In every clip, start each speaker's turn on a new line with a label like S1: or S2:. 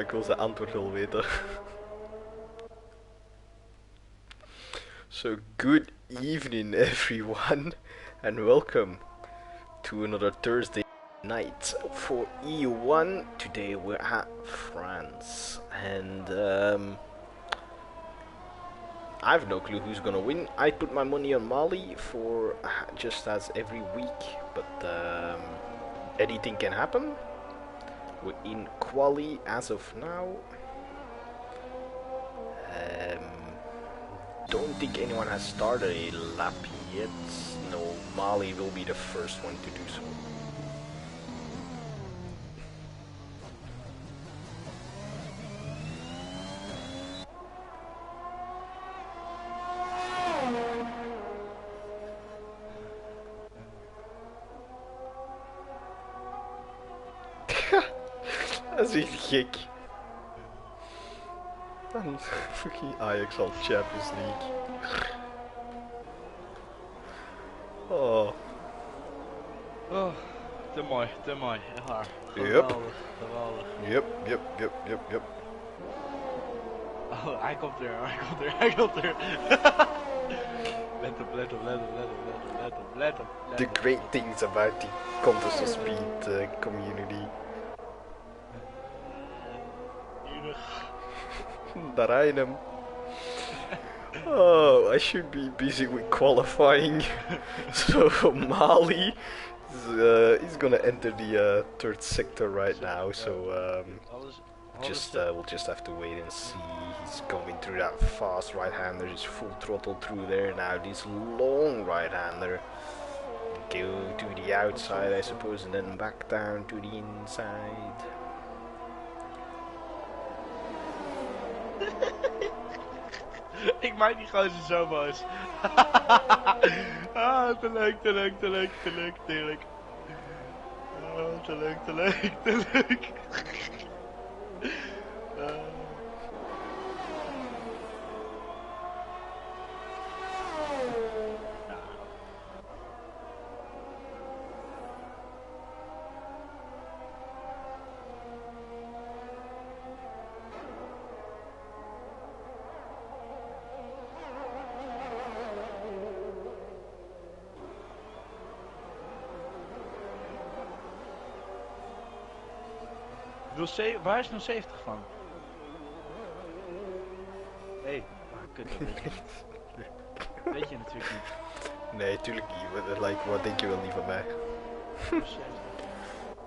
S1: Ik wil zijn antwoord wel weten. So, good evening everyone, and welcome to another Thursday night for EU1. Today we're at France, and I have no clue who's gonna win. I put my money on Mali for just as every week, but anything can happen. We're in quali as of now. Don't think anyone has started a lap yet. No, Mali will be the first one to do so. Dat is echt gek. Dan fucking Ajax al Champions League. Oh.
S2: Oh, te mooi, echt waar.
S1: Yep.
S2: Geweldig, geweldig.
S1: Yep.
S2: Oh, hij komt er. Let op.
S1: The great things about the contest of speed community. Daar rijden hem. Oh, I should be busy with qualifying. So Mali is gonna enter the third sector right now. So we'll just have to wait and see. He's coming through that fast right-hander. He's full throttle through there now. This long right-hander. Go to the outside, I suppose, and then back down to the inside.
S2: Ik maak die gozer zo boos. Ah, te leuk. Oh, te leuk. Waar is 070 van? Hé, kut, dat weet je niet. Weet je natuurlijk niet.
S1: Nee, tuurlijk niet. Like, wat denk je wel niet van mij?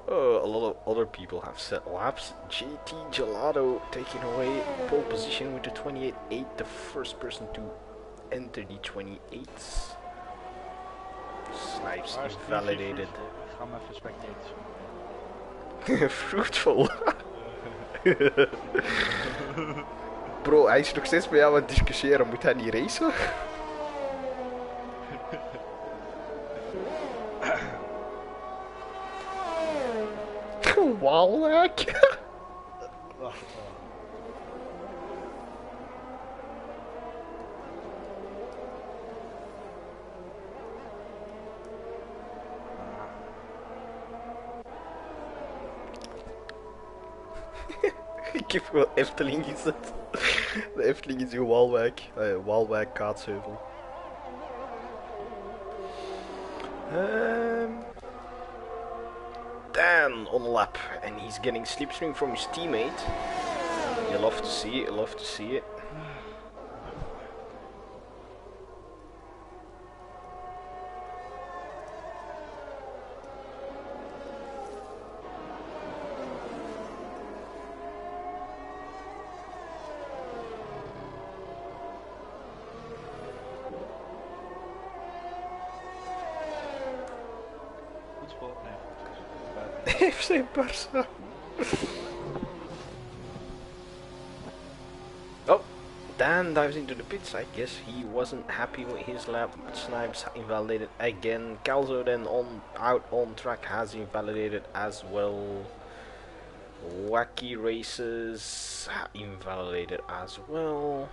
S1: Oh, a lot of other people have set laps. JT Gelato taking away pole position with the 28.8, the first person to enter the 28s. Snipes invalidated.
S2: Ik ga hem even spectators.
S1: Fruitful. Bro, hij is nog steeds met jou aan het discussiëren. Moet hij niet racen? Walwack. Ik heb gewoon Efteling gezet. De Efteling is in Walwijk. Walwijk, Kaatsheuvel. Dan on lap. And he's getting slipstream from his teammate. You love to see it, FC Barca. Oh, Dan dives into the pits. I guess he wasn't happy with his lap. Snipes invalidated again. Calzo then out on track has invalidated as well. Wacky races invalidated as well.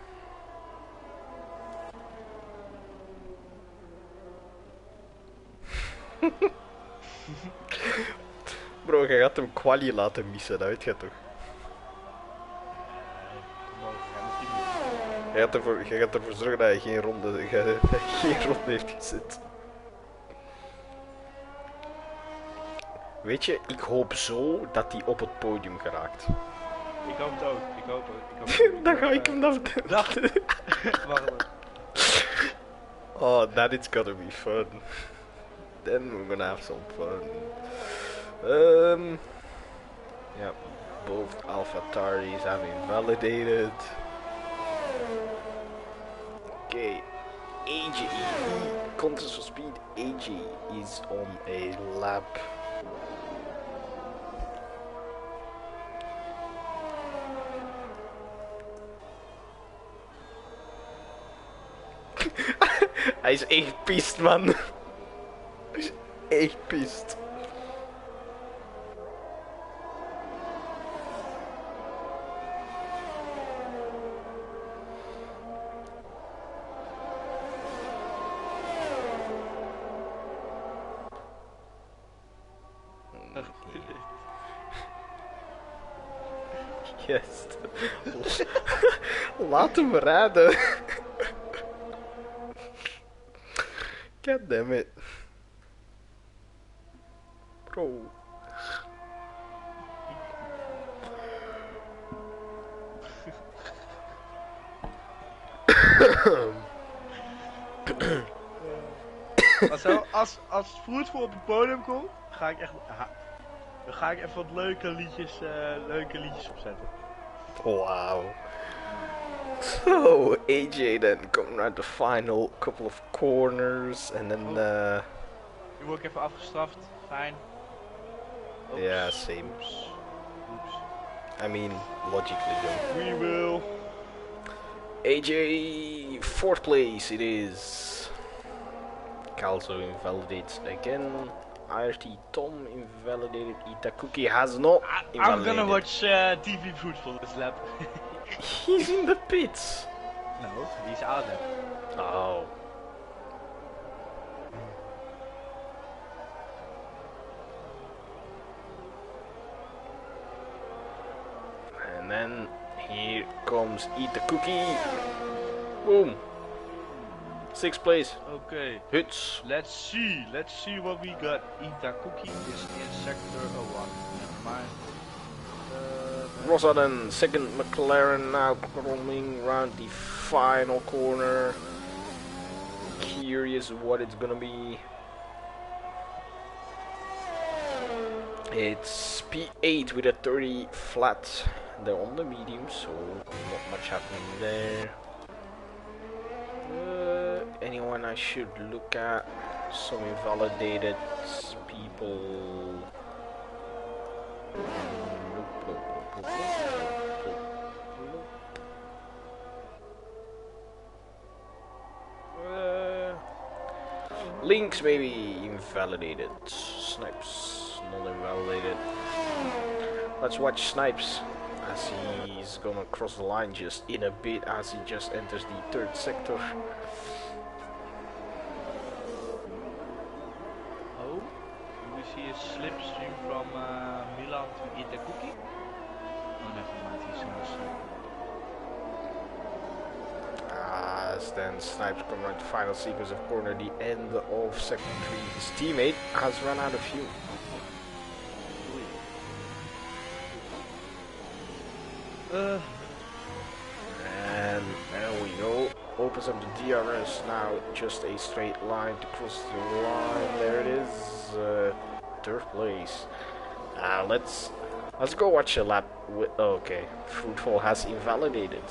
S1: Bro, je gaat hem quali laten missen, dat weet je toch? Je gaat ervoor zorgen dat je geen ronde, geen ronde heeft gezet. Weet je, ik hoop zo dat hij op het podium geraakt.
S2: Ik hoop het ook. Ik hoop het.
S1: Dan ga ik hem dan...
S2: Dag. Wacht even.
S1: Oh, that is gonna be fun. Then we're gonna have some fun. Yeah, both AlphaTaris have invalidated. Okay, AJ, contest for speed, AJ is on a lap. Hij is echt pist, man. Hij is echt pist. Yes. Laat hem rijden. God damn it. Bro.
S2: Als Fruitful op het podium komt, ga ik echt... Dan ga ik even wat leuke liedjes opzetten.
S1: Wow. So AJ then coming around the final couple of corners and then
S2: Nu word ik even afgestraft. Fijn. Oeps.
S1: yeah, same.
S2: Oeps.
S1: I mean, logically though.
S2: We will.
S1: AJ, fourth place it is. Calzo invalidates again. RT Tom invalidated. Itakuki has not invalidated.
S2: I'm gonna watch TV Fruitful this lap.
S1: He's in the pits.
S2: No, he's out there.
S1: Oh. And then here comes Eat the Cookie. Boom. Sixth place.
S2: Okay.
S1: Hits.
S2: Let's see what we got. Ita Cookie is in sector 01. Never mind.
S1: Rossaden, second McLaren now crawling around the final corner. Curious what it's gonna be. It's P8 with a 30 flat. They're on the medium, so not much happening there. Anyone I should look at? Some invalidated people. Links maybe invalidated. Snipes not invalidated. Let's watch Snipes as he's gonna cross the line just in a bit as he just enters the third sector.
S2: Oh, do we see a slipstream from Milan to Eat the Cookie? Oh, never mind, he's on the side.
S1: As then Snipes come around the final sequence of corner, the end of sector 3. His teammate has run out of fuel. And there we go. Opens up the DRS now. Just a straight line to cross the line. There it is. Third place. Let's go watch a lap. Okay, Fruitful has invalidated.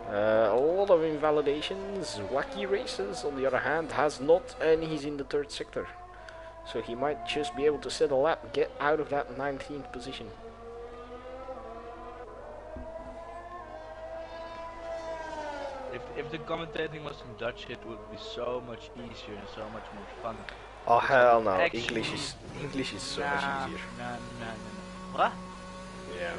S1: A lot of invalidations. Wacky Races, on the other hand, has not, and he's in the third sector. So he might just be able to set a lap, get out of that 19th position.
S2: If the commentating was in Dutch, it would be so much easier and so much more fun.
S1: Oh hell no!
S2: Actually,
S1: English is so much easier.
S2: Nah. What?
S1: Yeah.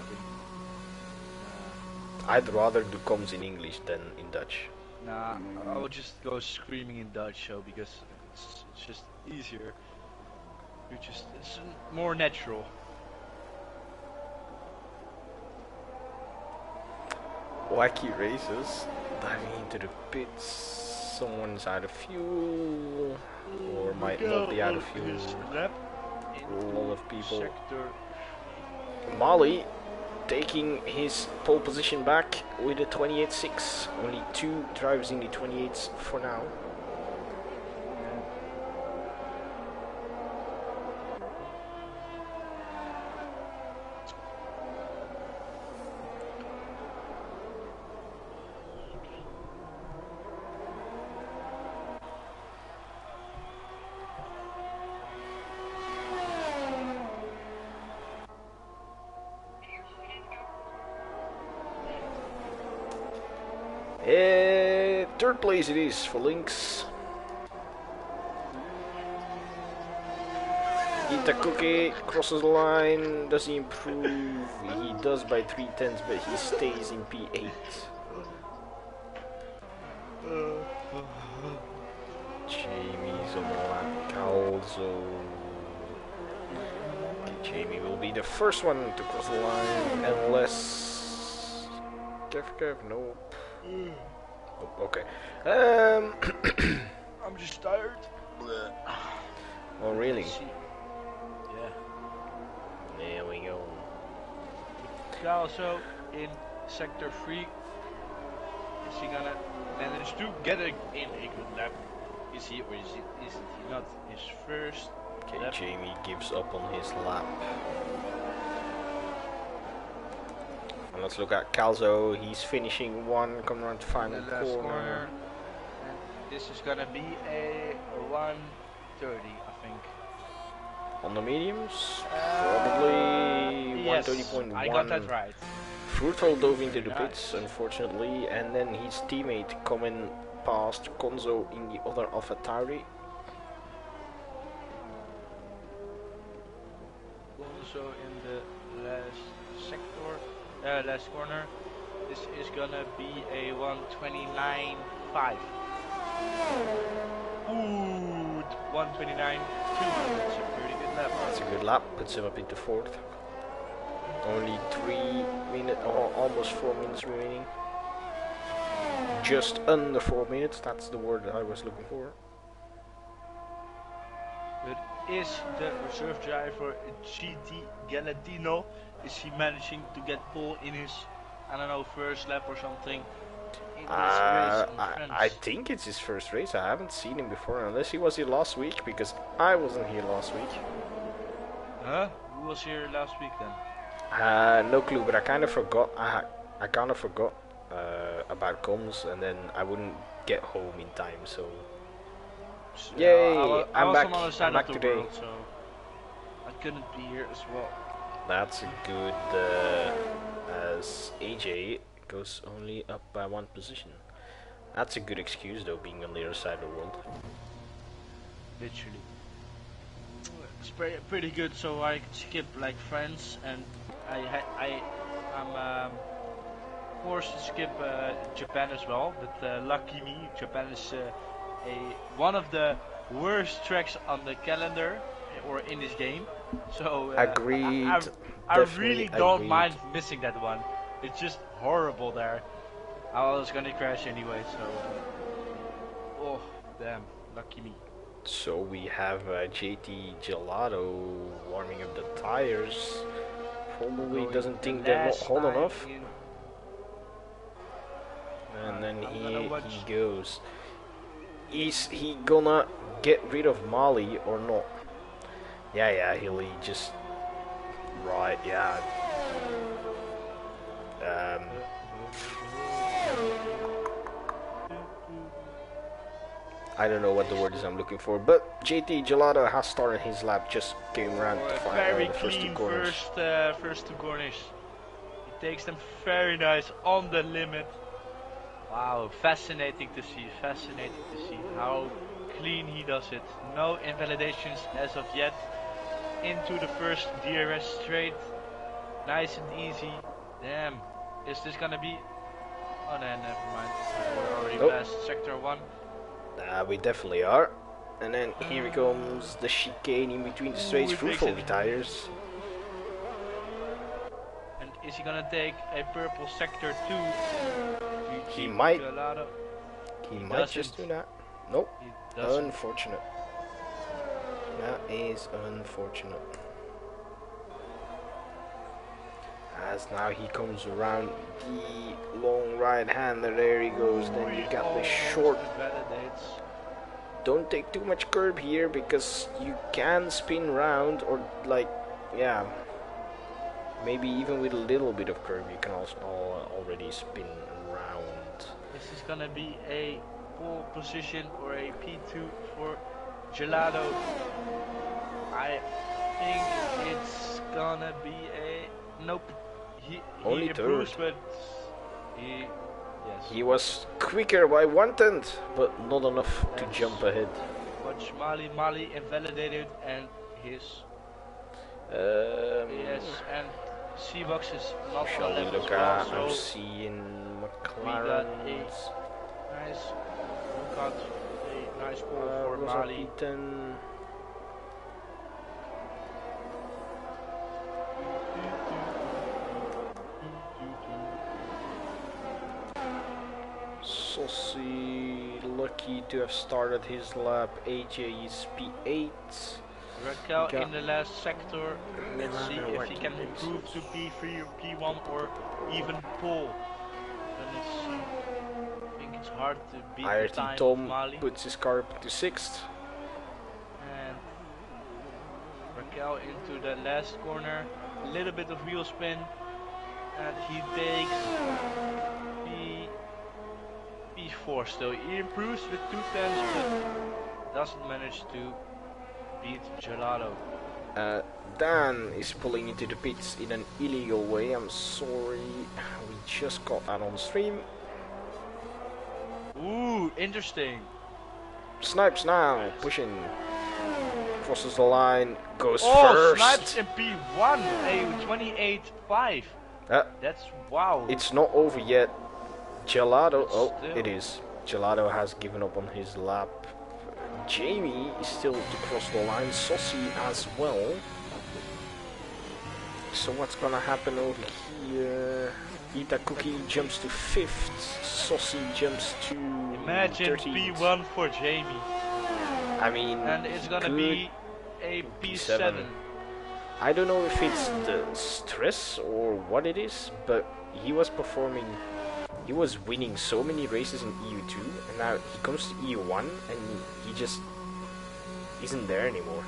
S1: I'd rather do comms in English than in Dutch.
S2: Nah, I would just go screaming in Dutch, so because it's just easier. It's more natural.
S1: wacky races. Diving into the pits. Someone's out of fuel, or might not be out of fuel.
S2: His lap
S1: A lot of people.
S2: sector.
S1: Mali taking his pole position back with a 28.6. Only 2 drivers in the 28s for now. Third place it is for Lynx. Itakuki crosses the line. Does he improve? He does by 3/10, but he stays in P8. Jamie's on the lap. Calzo. Jamie will be the first one to cross the line, unless Kev, nope. Oh, okay.
S2: I'm just tired.
S1: Oh really?
S2: Yeah.
S1: There we go.
S2: Also in sector 3, is he gonna manage to get in a good lap? Is he or is he not his first
S1: Okay,
S2: lap?
S1: Jamie gives up on his lap. And let's look at Calzo. He's finishing 1, coming around the final
S2: The last
S1: corner.
S2: And this is gonna be a 1:30, I think.
S1: On the mediums, probably
S2: Yes,
S1: 1:30.1.
S2: I got that right.
S1: Fruitful dove into the
S2: Nice.
S1: pits, unfortunately, and then his teammate coming past Konzo in the other AlphaTauri.
S2: Also in the last sector, last corner, this is gonna be a 1:29.5. Ooh, 1:29.2. That's a pretty good lap.
S1: That's a good lap, puts him up into 4th. Only 3 minutes, or almost 4 minutes remaining. Just under 4 minutes, that's the word that I was looking for.
S2: But is the reserve driver GT Galatino, is he managing to get pole in his, I don't know, first lap or something? In this race in France?
S1: I think it's his first race. I haven't seen him before, unless he was here last week, because I wasn't here last week.
S2: Huh? Who was here last week then?
S1: No clue, but I kind of forgot. I kind of forgot about comms, and then I wouldn't get home in time. So, yay! I'm back.
S2: On the other side
S1: I'm back
S2: of the
S1: today.
S2: world, so I couldn't be here as well.
S1: That's a good. As AJ goes only up by 1 position. That's a good excuse, though, being on the other side of the world.
S2: Literally. It's pretty good, so I could skip like France, and I'm forced to skip Japan as well. But lucky me, Japan is one of the worst tracks on the calendar or in this game. So
S1: Agreed.
S2: I
S1: Definitely
S2: really don't
S1: agreed.
S2: mind missing that one. It's just horrible there. I was gonna crash anyway, so oh damn, lucky me.
S1: So we have JT Gelato warming up the tires. Probably
S2: Going
S1: doesn't think
S2: the
S1: they're not
S2: last
S1: hot
S2: time
S1: enough.
S2: in-
S1: And then
S2: I'm gonna watch.
S1: he goes. Is he gonna get rid of Mali or not? Yeah, he'll just. Right, yeah. I don't know what the word is I'm looking for, but JT Gelato has started his lap, just came around to find
S2: Very
S1: the first 2
S2: clean
S1: corners.
S2: first 2 corners. He takes them very nice on the limit. Wow, fascinating to see how clean he does it. No invalidations as of yet. Into the first DRS straight. Nice and easy. Damn, is this gonna be... Oh no, never mind. We're already
S1: Nope.
S2: past sector 1.
S1: We definitely are. And then here comes the chicane in between the straights.
S2: Ooh, it makes
S1: Fruitful
S2: it-
S1: retires.
S2: And Is he gonna take a purple sector too?
S1: He might.
S2: Gelato.
S1: He might
S2: doesn't.
S1: just do that. Nope.
S2: He doesn't.
S1: Unfortunate. That is unfortunate. As now he comes around the long right hander, there he goes. Then you got the short.
S2: Validates.
S1: Don't take too much curb here because you can spin round, or like, yeah, maybe even with a little bit of curb you can also already spin round.
S2: This is gonna be a pole position or a P2 for Gelato. I think it's gonna be a nope. He
S1: Only
S2: improves,
S1: third.
S2: but
S1: He was quicker by 1/10, but not enough to jump ahead.
S2: Watch Mali invalidated, and his yes, and C-Box is not
S1: Shall
S2: on
S1: we
S2: level
S1: look
S2: well,
S1: at
S2: so
S1: MC in
S2: we
S1: McLaren?
S2: got a nice cut, a nice pole for
S1: Rosa
S2: Mali.
S1: P10. Saucy, lucky to have started his lap. AJ is P8.
S2: Raquel in the last sector. Let's see if he can
S1: Raquel
S2: improve to P3 or P1 or even pole. Let's see. I think it's hard to beat the
S1: IRT
S2: time of
S1: Tom
S2: Mali.
S1: puts his car up to 6th.
S2: And Raquel into the last corner. A little bit of wheel spin. And he takes P4 still. He improves with 2/10, but doesn't manage to beat Gelato.
S1: Dan is pulling into the pits in an illegal way. I'm sorry, we just got that on stream.
S2: Ooh, interesting.
S1: Snipes now, pushing. Crosses the line, goes
S2: Oh,
S1: first.
S2: Snipes in P1, a 28.5. That's wow.
S1: It's not over yet. Gelato,
S2: But
S1: oh,
S2: still.
S1: it is. Gelato has given up on his lap. Jamie is still to cross the line. Saucy as well. So what's gonna happen over here? Ita Cookie jumps to 5th. Saucy jumps to
S2: Imagine
S1: 13th.
S2: P1 for Jamie.
S1: I mean,
S2: And it's gonna
S1: could
S2: be a P7.
S1: I don't know if it's the stress or what it is, but he was performing. He was winning so many races in EU2, and now he comes to EU1, and he just isn't there anymore.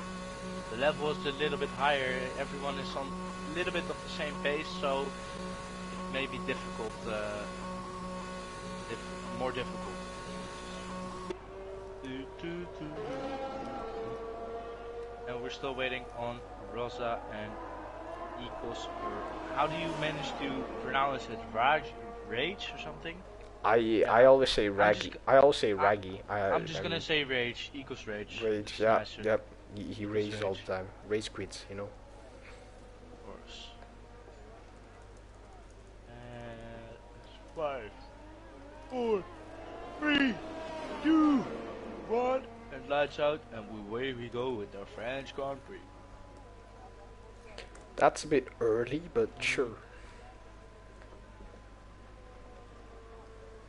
S2: The level is a little bit higher. Everyone is on a little bit of the same pace, so it may be difficult. More difficult. And we're still waiting on Rosa and Equals. How do you manage to pronounce it? Rage or something?
S1: I always say raggy. I always say raggy.
S2: I'm just gonna say rage equals rage.
S1: Rage.
S2: It's
S1: Yeah.
S2: nicer.
S1: Yep. He rages all
S2: rage.
S1: the time. Rage quits. You know.
S2: Of course. And 5, 4, 3, 2, 1, and lights out, and away we go with our French Grand Prix.
S1: That's a bit early, but sure.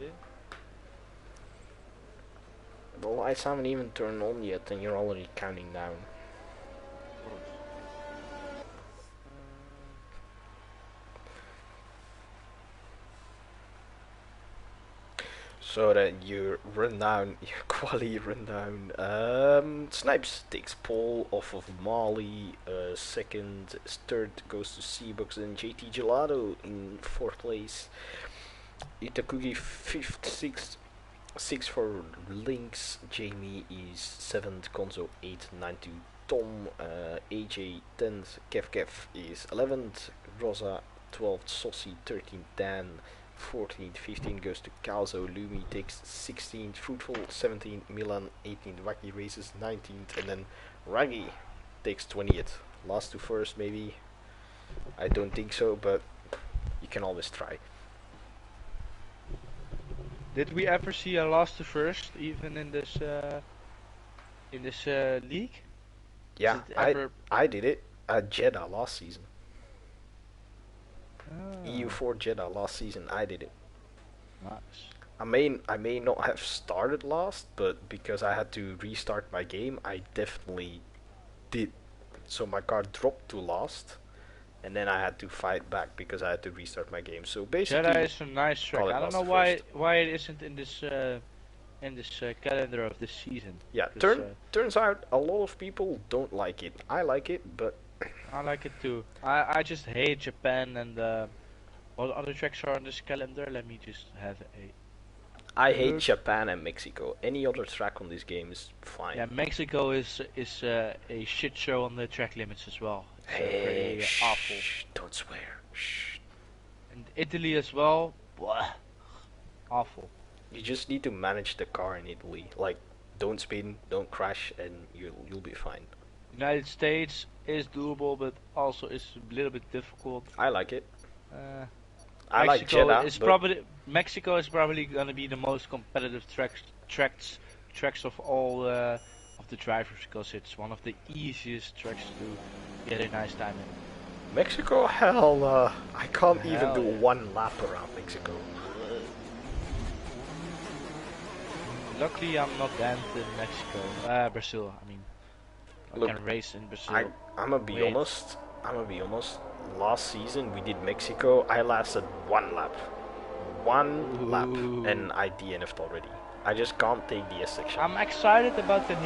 S2: Yeah.
S1: The lights haven't even turned on yet, and you're already counting down. So that your rundown, your quali rundown. Snipes takes pole off of Mali. Second, third goes to Seabucks and JT Gelato in 4th place. Itakugi 5th, 6th. 6 for Lynx. Jamie is 7th. Gonzo 8th. 9 to Tom. AJ 10th. Kev is 11th. Rosa 12th. Saucy 13th. Dan 14th, 15th goes to Calzo. Lumi takes 16th, Fruitful 17th, Milan 18th, Wacky Races 19th, and then Raggy takes 20th. Last to first, maybe. I don't think so, but you can always try.
S2: Did we ever see a last to first, even in this league?
S1: Yeah, I did it at Jeddah last season.
S2: Ah.
S1: before Jeddah last season. I did it.
S2: Nice.
S1: I may not have started last, but because I had to restart my game, I definitely did. So my car dropped to last, and then I had to fight back because I had to restart my game. So basically,
S2: Jeddah is a nice track.
S1: call it
S2: I don't
S1: last
S2: know
S1: to
S2: why
S1: first.
S2: it isn't in this calendar of this season.
S1: Yeah,
S2: 'Cause,
S1: turns out a lot of people don't like it. I like it, but
S2: I like it too. I just hate Japan and what other tracks are on this calendar. Let me just have a
S1: I hate
S2: look.
S1: Japan and Mexico. Any other track on this game is fine.
S2: Yeah, Mexico is a shit show on the track limits as well. It's
S1: Hey,
S2: pretty awful.
S1: don't swear. Shh.
S2: And Italy as well. Blah. Awful.
S1: You just need to manage the car in Italy. Like, don't spin, don't crash, and you'll be fine.
S2: United States is doable, but also is a little bit difficult.
S1: I like it.
S2: Uh,
S1: I like
S2: Mexico
S1: Jeddah,
S2: is
S1: but
S2: Mexico is probably gonna be the most competitive tracks of all of the drivers because it's one of the easiest tracks to get a nice time in.
S1: Mexico, hell, I can't even
S2: Hell
S1: do
S2: yeah.
S1: one lap around Mexico.
S2: Luckily, I'm not banned in Mexico. Brazil. I mean, I
S1: Look,
S2: can race in Brazil.
S1: I'm gonna be
S2: Wait.
S1: honest. I'm gonna be honest. Last season we did Mexico. I lasted one lap,
S2: Ooh.
S1: and I DNF'd already. I just can't take the S section.
S2: I'm excited about the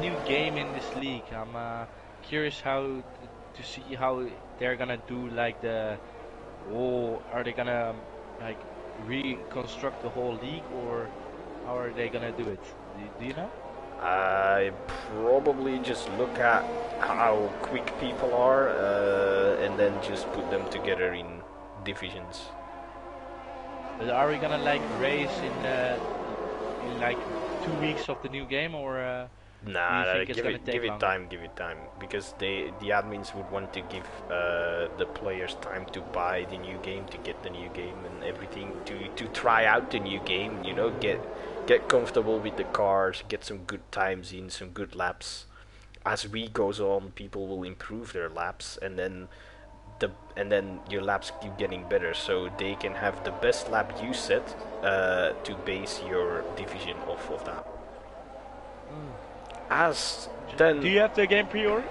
S2: new game in this league. I'm curious to see how they're gonna do like are they gonna like reconstruct the whole league or how are they gonna do it? Do you know?
S1: I probably just look at how quick people are, and then just put them together in divisions.
S2: But are we gonna like race in like 2 weeks of the new game or?
S1: Nah,
S2: Do you think it's
S1: give
S2: gonna
S1: it
S2: take longer?
S1: give it time, because the admins would want to give the players time to buy the new game, to get the new game and everything, to try out the new game, you know, get comfortable with the cars, get some good times in, some good laps. As week goes on, people will improve their laps, and then your laps keep getting better, so they can have the best lap you set to base your division off of that. As then,
S2: Do you have the game pre-ordered?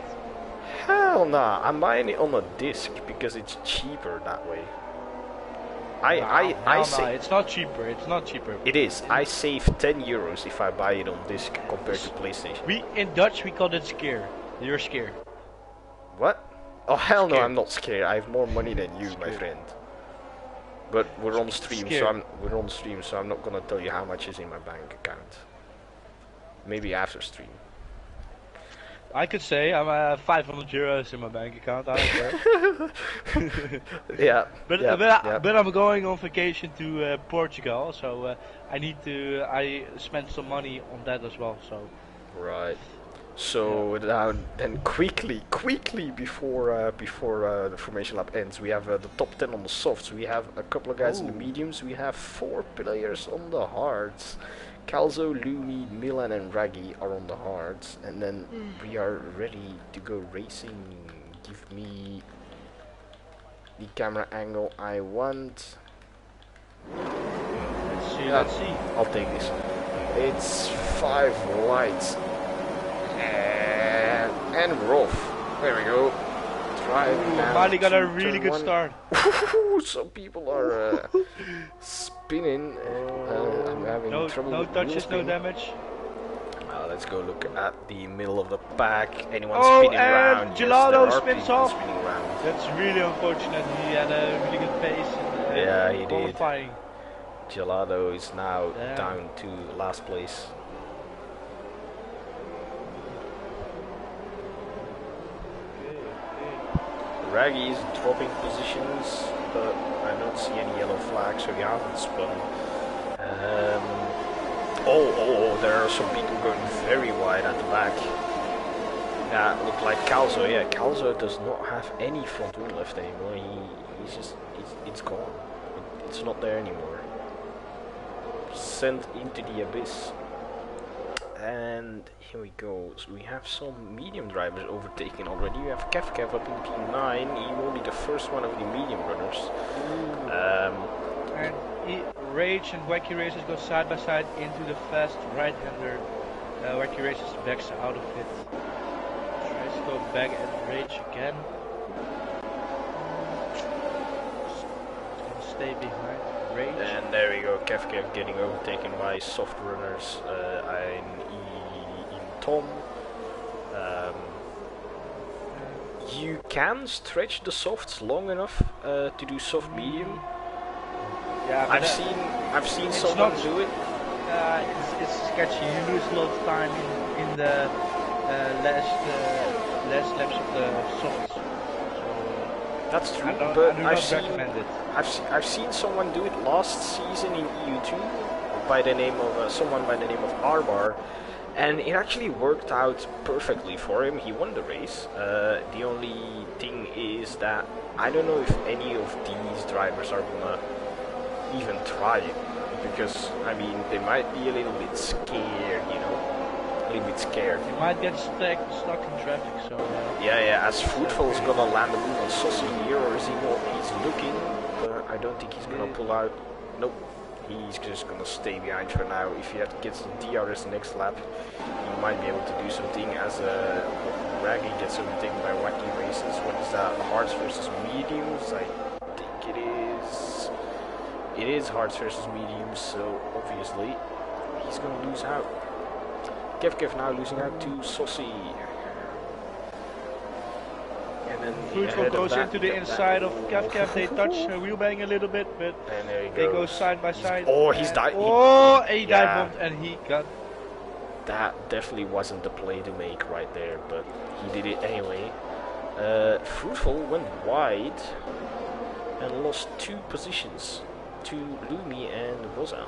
S1: hell nah, I'm buying it on a disc because it's cheaper that way. I
S2: No,
S1: say
S2: it's not cheaper. It's not cheaper.
S1: it is. I save €10 if I buy it on disc compared to PlayStation.
S2: We in Dutch we call it scare. You're scared.
S1: What? Oh hell no,
S2: Scared.
S1: I'm not scared. I have more money than you, my
S2: Scared.
S1: friend. But we're on stream,
S2: Scared.
S1: so I'm not gonna tell you how much is in my bank account. Maybe after stream.
S2: I could say I'm €500 in my bank account. I don't care.
S1: Yeah.
S2: But
S1: yeah,
S2: but,
S1: yeah.
S2: but I'm going on vacation to Portugal, so I spend some money on that as well. So
S1: Right. So now, then quickly before the formation lap ends, we have the top 10 on the softs. We have a couple of guys in the
S2: Ooh.
S1: mediums. We have 4 players on the hards. Calzo, Lumi, Milan, and Raggy are on the hards, and then we are ready to go racing. Give me the camera angle I want.
S2: let's see.
S1: Yeah.
S2: Let's see.
S1: I'll take this. It's 5 lights. And we're off. There we go. Driving down.
S2: Mali got a
S1: to
S2: really
S1: turn
S2: good
S1: 1.
S2: start.
S1: Some people are spinning. I'm having
S2: No
S1: trouble
S2: no
S1: with wheel
S2: touches, no
S1: spin.
S2: damage.
S1: Let's go look at the middle of the pack. Anyone
S2: Oh,
S1: spinning
S2: and
S1: around? Yes,
S2: Gelato
S1: there are
S2: spins
S1: people
S2: off.
S1: spinning around.
S2: That's really unfortunate. He had a really good pace in
S1: Yeah, he did.
S2: qualifying.
S1: Gelato is now
S2: Damn.
S1: down to last place. Raggy is dropping positions, but I don't see any yellow flags, so he hasn't spun. There are some people going very wide at the back. Yeah, look like Calzo. Yeah, Calzo does not have any front wheel left anymore. It's gone. It's not there anymore. Sent into the abyss. And here we go. So we have some medium drivers overtaken already. We have Kev up in P9. He will be the first one of the medium runners.
S2: And Rage and Wacky Races go side by side into the fast right-hander. Wacky Races backs out of it. Tries to go back at Rage again. Gonna stay behind Rage.
S1: And there we go, Kev getting overtaken by soft runners in Tom. You can stretch the softs long enough to do soft medium.
S2: Yeah,
S1: I've seen someone do it.
S2: It's sketchy. You lose a lot of time in the last laps of the softs. So
S1: that's true,
S2: but
S1: I've seen someone do it last season in EU2 by the name of someone by the name of R10, and it actually worked out perfectly for him. He won the race. The only thing is that I don't know if any of these drivers are gonna even try it, because I mean they might be a little bit scared, you know, a little bit scared.
S2: You might get stuck in traffic, so.
S1: Yeah. As Fruitful's gonna land a move on Saucy here, or is he not? He's looking, but I don't think he's gonna pull out. Nope. He's just gonna stay behind for now. If he gets the DRS next lap, he might be able to do something. As Raggy gets overtaken by Wacky Races. What is that? Hards versus mediums? I think it is. It is hards versus mediums, so obviously he's gonna lose out. Kev now losing out to Saucy. And then
S2: Fruitful goes into the inside of Kev. They touch wheel bang a little bit, but they go side by side.
S1: Oh, he's died.
S2: He dive bombed and he got.
S1: That definitely wasn't the play to make right there, but he did it anyway. Fruitful went wide and lost 2 positions to Lumi and Rosa.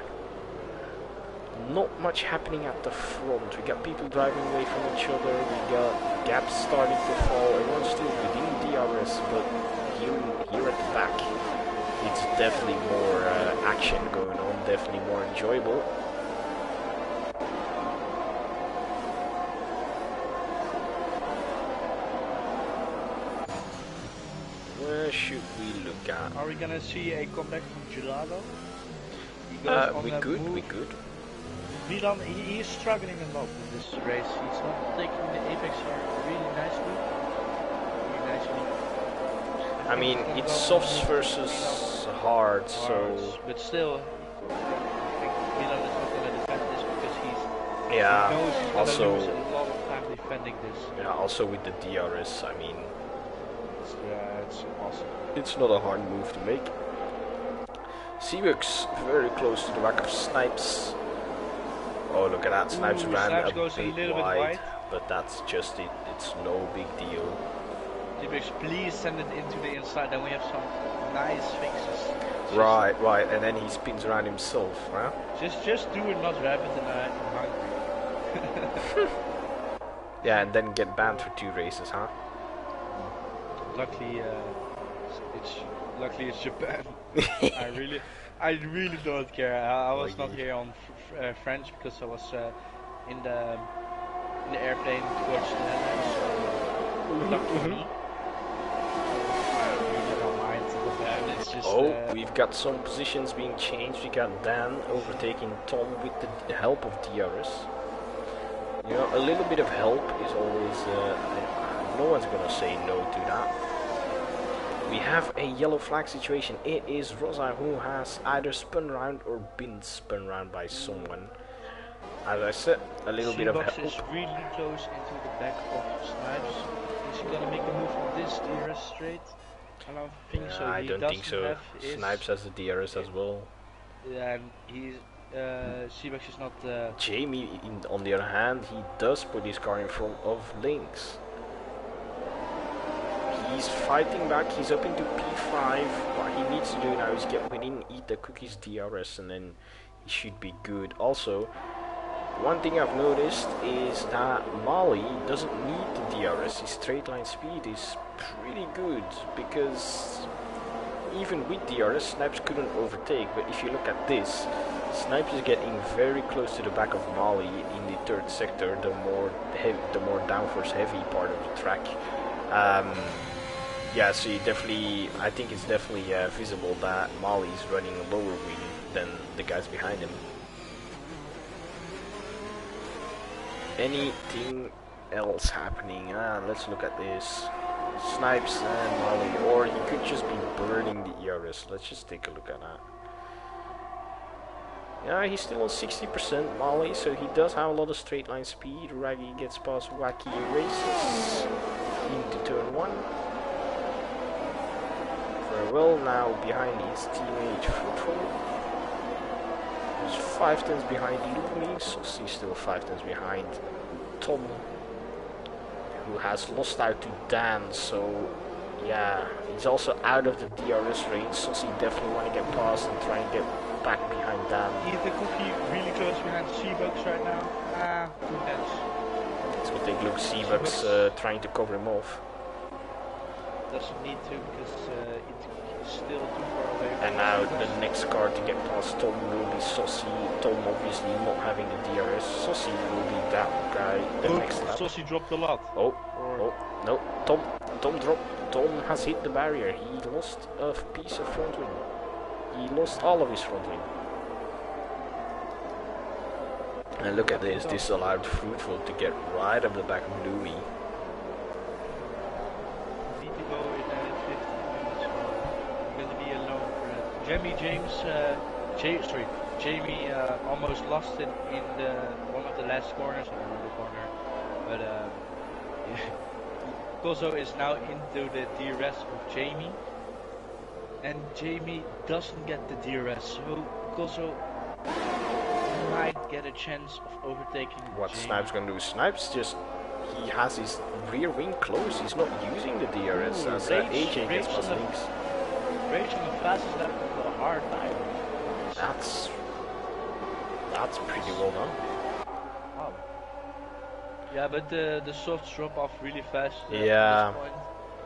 S1: Not much happening at the front. We got people driving away from each other. We got gaps starting to fall. Everyone's still within DRS, but here at the back, it's definitely more action going on. Definitely more enjoyable. Where should we look at?
S2: Are we gonna see a comeback from Gelato?
S1: We could.
S2: Milan, he is struggling a lot in this race. He's not taking the apex really nicely.
S1: I mean, it's softs versus hards, so.
S2: But still, I think Milan is not gonna defend this because he knows he's
S1: also
S2: gonna lose a lot of time defending this.
S1: Yeah, also with the DRS, I mean.
S2: It's awesome.
S1: It's not a hard move to make. Seabux very close to the back of Snipes. Oh, look at that. Snipes ran
S2: Snipes
S1: a
S2: goes
S1: bit
S2: a little
S1: wide,
S2: bit wide,
S1: but that's just it. It's no big deal.
S2: Seabux, please send it into the inside, then we have some nice fixes.
S1: Right, and then he spins around himself, huh?
S2: Just do it not rapid and I'm hungry.
S1: Yeah, and then get banned for 2 races, huh?
S2: Luckily, it's Japan. I really don't care. I was not here on French because I was in the airplane towards the Netherlands. So lucky for me. I really don't mind. It's just,
S1: we've got some positions being changed. We got Dan overtaking Tom with the help of DRS. You know, a little bit of help is always. No one's gonna say no to that. We have a yellow flag situation. It is Rosa who has either spun around or been spun around by someone. As I said, a little bit of help.
S2: Is really close into the back of Snipes. Is he gonna make a move from this DRS straight? I don't think so.
S1: I don't think so. Snipes has the DRS as well.
S2: Yeah, and he's Seabax is not.
S1: Jamie, on the other hand, he does put his car in front of Lynx. He's fighting back, he's up into P5. What he needs to do now is get within, eat the cookies DRS, and then he should be good. Also, one thing I've noticed is that Mali doesn't need the DRS. His straight line speed is pretty good, because even with DRS, Snipes couldn't overtake. But if you look at this, Snipes is getting very close to the back of Mali in the 3rd sector, the more downforce heavy part of the track. Yeah, so you definitely, I think it's definitely visible that Molly's running a lower wing than the guys behind him. Anything else happening? Let's look at this. Snipes and Molly, or he could just be burning the ERS. Let's just take a look at that. Yeah, he's still on 60% Molly, so he does have a lot of straight line speed. Raggy gets past Wacky races into turn 1. Very well, now behind his teammate Fruitful. He's 5 tenths behind Lumi, so he's still 5 tenths behind Tom, who has lost out to Dan, so yeah, he's also out of the DRS range, so he definitely want to get past and try and get back behind Dan.
S2: Eat the cookie really close behind Seabucks right now. 2 tenths.
S1: That's what they look, Seabucks trying to cover him off.
S2: Doesn't need to because it's still too far away.
S1: And now the next car to get past Tom will be Saucy. Tom obviously not having the DRS. Saucy will be that guy the next lap.
S2: Saucy dropped a lot.
S1: Oh, no, Tom dropped. Tom has hit the barrier. He lost a piece of front wing. He lost all of his front wing. And look at this. This allowed Fruitful to get right up the back of Louis.
S2: Jamie almost lost it in the one of the last corners, or the corner, but Kozo is now into the DRS of Jamie, and Jamie doesn't get the DRS, so Kozo might get a chance of overtaking
S1: What
S2: Jamie.
S1: Snipes gonna do? Snipes just, he has his rear wing closed, he's not using the DRS as AJ gets past links.
S2: Rage on the fastest lap of the hard time.
S1: That's pretty well done.
S2: Wow. Yeah, but the softs drop off really fast.
S1: Yeah,
S2: at this point.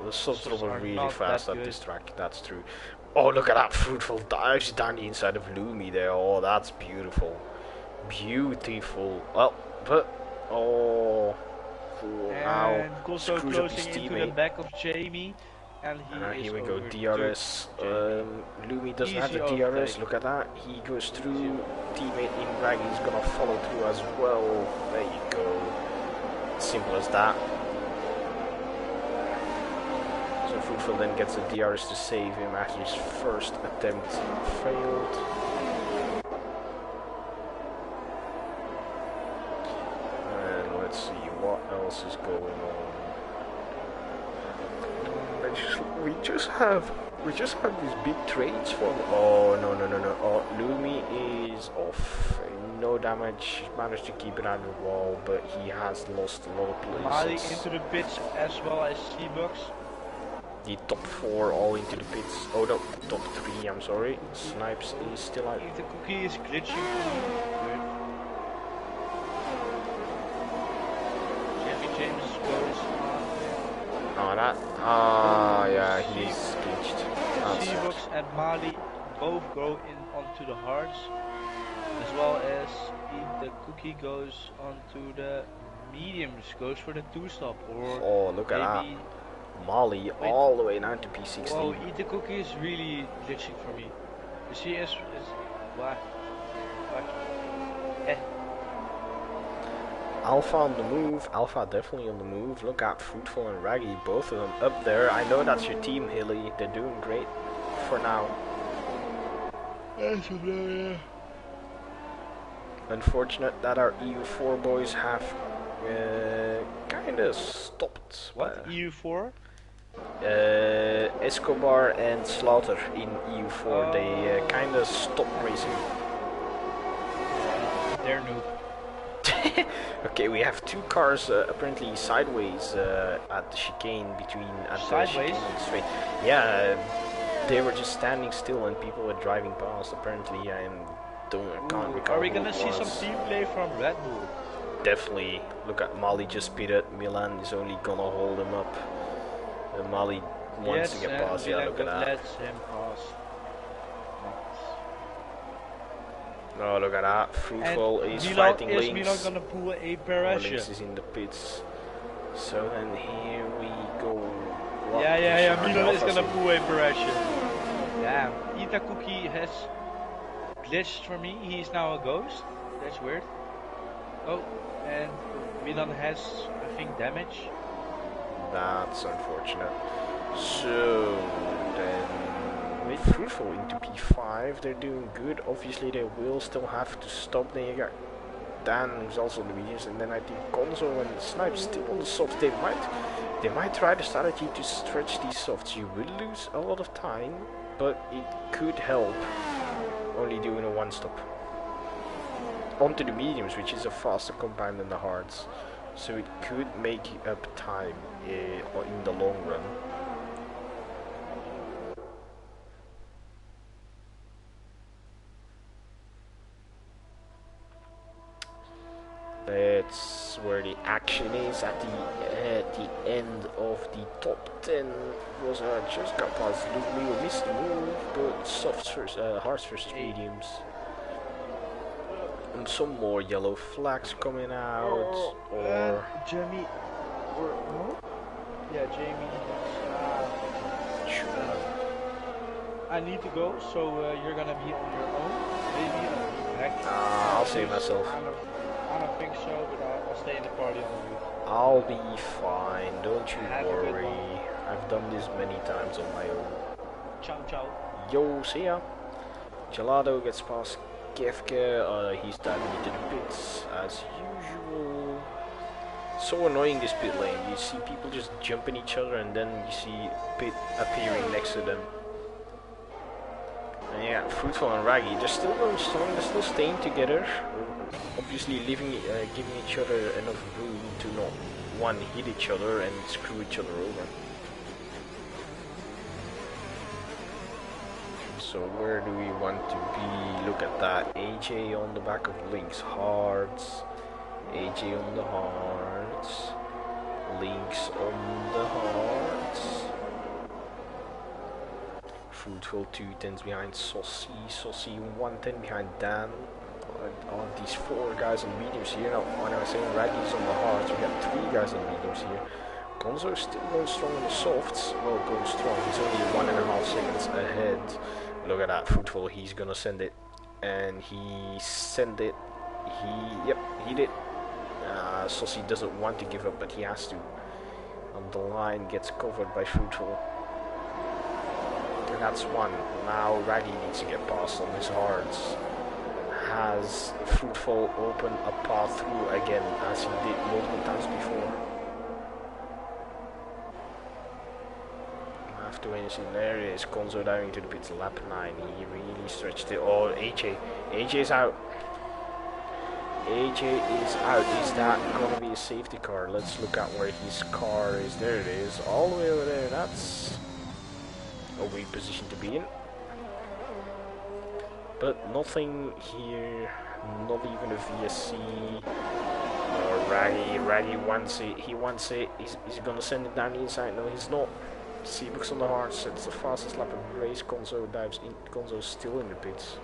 S1: the softs drop
S2: are
S1: really
S2: not
S1: fast
S2: that
S1: at
S2: good.
S1: this track, that's true. Oh, look at that Fruitful dives down the inside of Lumi there. Oh, that's beautiful. Beautiful. Well, but, now
S2: And Koso
S1: screws up his
S2: closing into the
S1: teammate.
S2: back of Jamie. And he is
S1: Here we go,
S2: over
S1: DRS.
S2: to
S1: Lumi doesn't have
S2: Easy
S1: the DRS.
S2: overtake.
S1: Look at that. He goes through. Teammate in Raggy is gonna follow through as well. There you go. Simple as that. So Fruitful then gets the DRS to save him after his first attempt failed. And let's see what else is going on. We just have these big trades for. Oh no. Oh, Lumi is off. No damage. Managed to keep it out of the wall, but he has lost a lot of
S2: Mali
S1: places.
S2: into the pits as well as Seabucks.
S1: The top 4 all into the pits. Oh no, top 3. I'm sorry. Snipes is still out.
S2: The cookie is glitching for me. Good. Jimmy James goes on.
S1: Oh that. Ah yeah, he's glitched. That's it.
S2: Seabucks and Mali both go in onto the hards, as well as the cookie goes onto the mediums, goes for the 2-stop, or
S1: Oh, look at that.
S2: maybe.
S1: Molly all the way down to P16.
S2: Whoa, eat the cookie is really glitching for me. You see, is what?
S1: Alpha on the move. Alpha definitely on the move. Look at Fruitful and Raggy, both of them up there. I know that's your team, Hilly. They're doing great for now. Unfortunate that our EU4 boys have kind of stopped.
S2: What? EU4?
S1: Escobar and Slaughter in EU4. They kind of stopped racing.
S2: They're noob.
S1: Okay, we have 2 cars apparently sideways at the chicane between at
S2: Sideways?
S1: the chicane and the straight. Yeah, they were just standing still and people were driving past. Apparently, I can't recall.
S2: Are we
S1: who
S2: gonna
S1: it
S2: see some
S1: was.
S2: team play from Red Bull?
S1: Definitely. Look at Mali just pitted. Milan is only gonna hold him up. Mali wants to get past. Yeah, look at that.
S2: Lets him pass.
S1: Oh, look at that. Fruitful
S2: And
S1: is
S2: Milan,
S1: fighting
S2: is
S1: Lynx.
S2: Milan gonna pull a
S1: Lynx
S2: Parasha?
S1: is in the pits. So then here we go. What
S2: Yeah.
S1: position are the
S2: Milan is
S1: Alphas
S2: gonna
S1: in?
S2: pull a pressure. Damn. Ita Cookie has glitched for me. He's now a ghost. That's weird. Oh, and Milan has, I think, damage.
S1: That's unfortunate. So then with Fruitful into P5, they're doing good. Obviously they will still have to stop. Then you got Dan, who's also on the mediums, and then I think Gonzo and Snipes still on the softs. They might try the strategy to stretch these softs. You will lose a lot of time, but it could help only doing a one stop onto the mediums, which is a faster compound than the hards, so it could make up time in the long run. That's where the action is at the end of the top 10. Was just got past Leo, missed the move, but softs versus hards versus mediums. And some more yellow flags coming out, or
S2: Jamie, or no? Yeah, Jamie. I need to go, so you're gonna be on your own. Maybe back.
S1: I'll save myself.
S2: I don't think so, but I'll stay in the party on you.
S1: I'll be fine, don't you worry. I've done this many times on my own.
S2: Ciao.
S1: Yo, see ya. Gelato gets past Kefke, he's diving into the pits as usual. So annoying, this pit lane. You see people just jumping each other and then you see pit appearing next to them. And yeah, Fruitful and Raggy, they're still going strong, they're still staying together. Obviously giving each other enough room to not one hit each other and screw each other over. So where do we want to be? Look at that. AJ on the back of Link's hearts. AJ on the hearts. Link's on the hearts. Fruitful 210s behind Saucy. Saucy 110 behind Dan. These four guys on mediums here. Now, when I was saying Raggy's on the hearts, we got three guys on mediums here. Gonzo is still going strong on the softs. Well, going strong. He's only 1.5 seconds ahead. Look at that, Fruitful, he's gonna send it. And he sent it. He did. Saucy doesn't want to give up, but he has to. And the line gets covered by Fruitful. And that's one. Now Raggy needs to get past on his hearts. Has Fruitful open a path through again, as he did multiple times before? After when you see there is Gonzo diving to the pits, lap 9. He really stretched it. Oh, AJ's out. AJ is out. Is that gonna be a safety car? Let's look at where his car is. There it is, all the way over there. That's a weak position to be in. But nothing here, not even a VSC or Raggy. Raggy wants it, he wants it. He's gonna send it down the inside. No, he's not. Seabooks on the hearts, it's the fastest lap of the race. Gonzo dives in. Gonzo's still in the pits.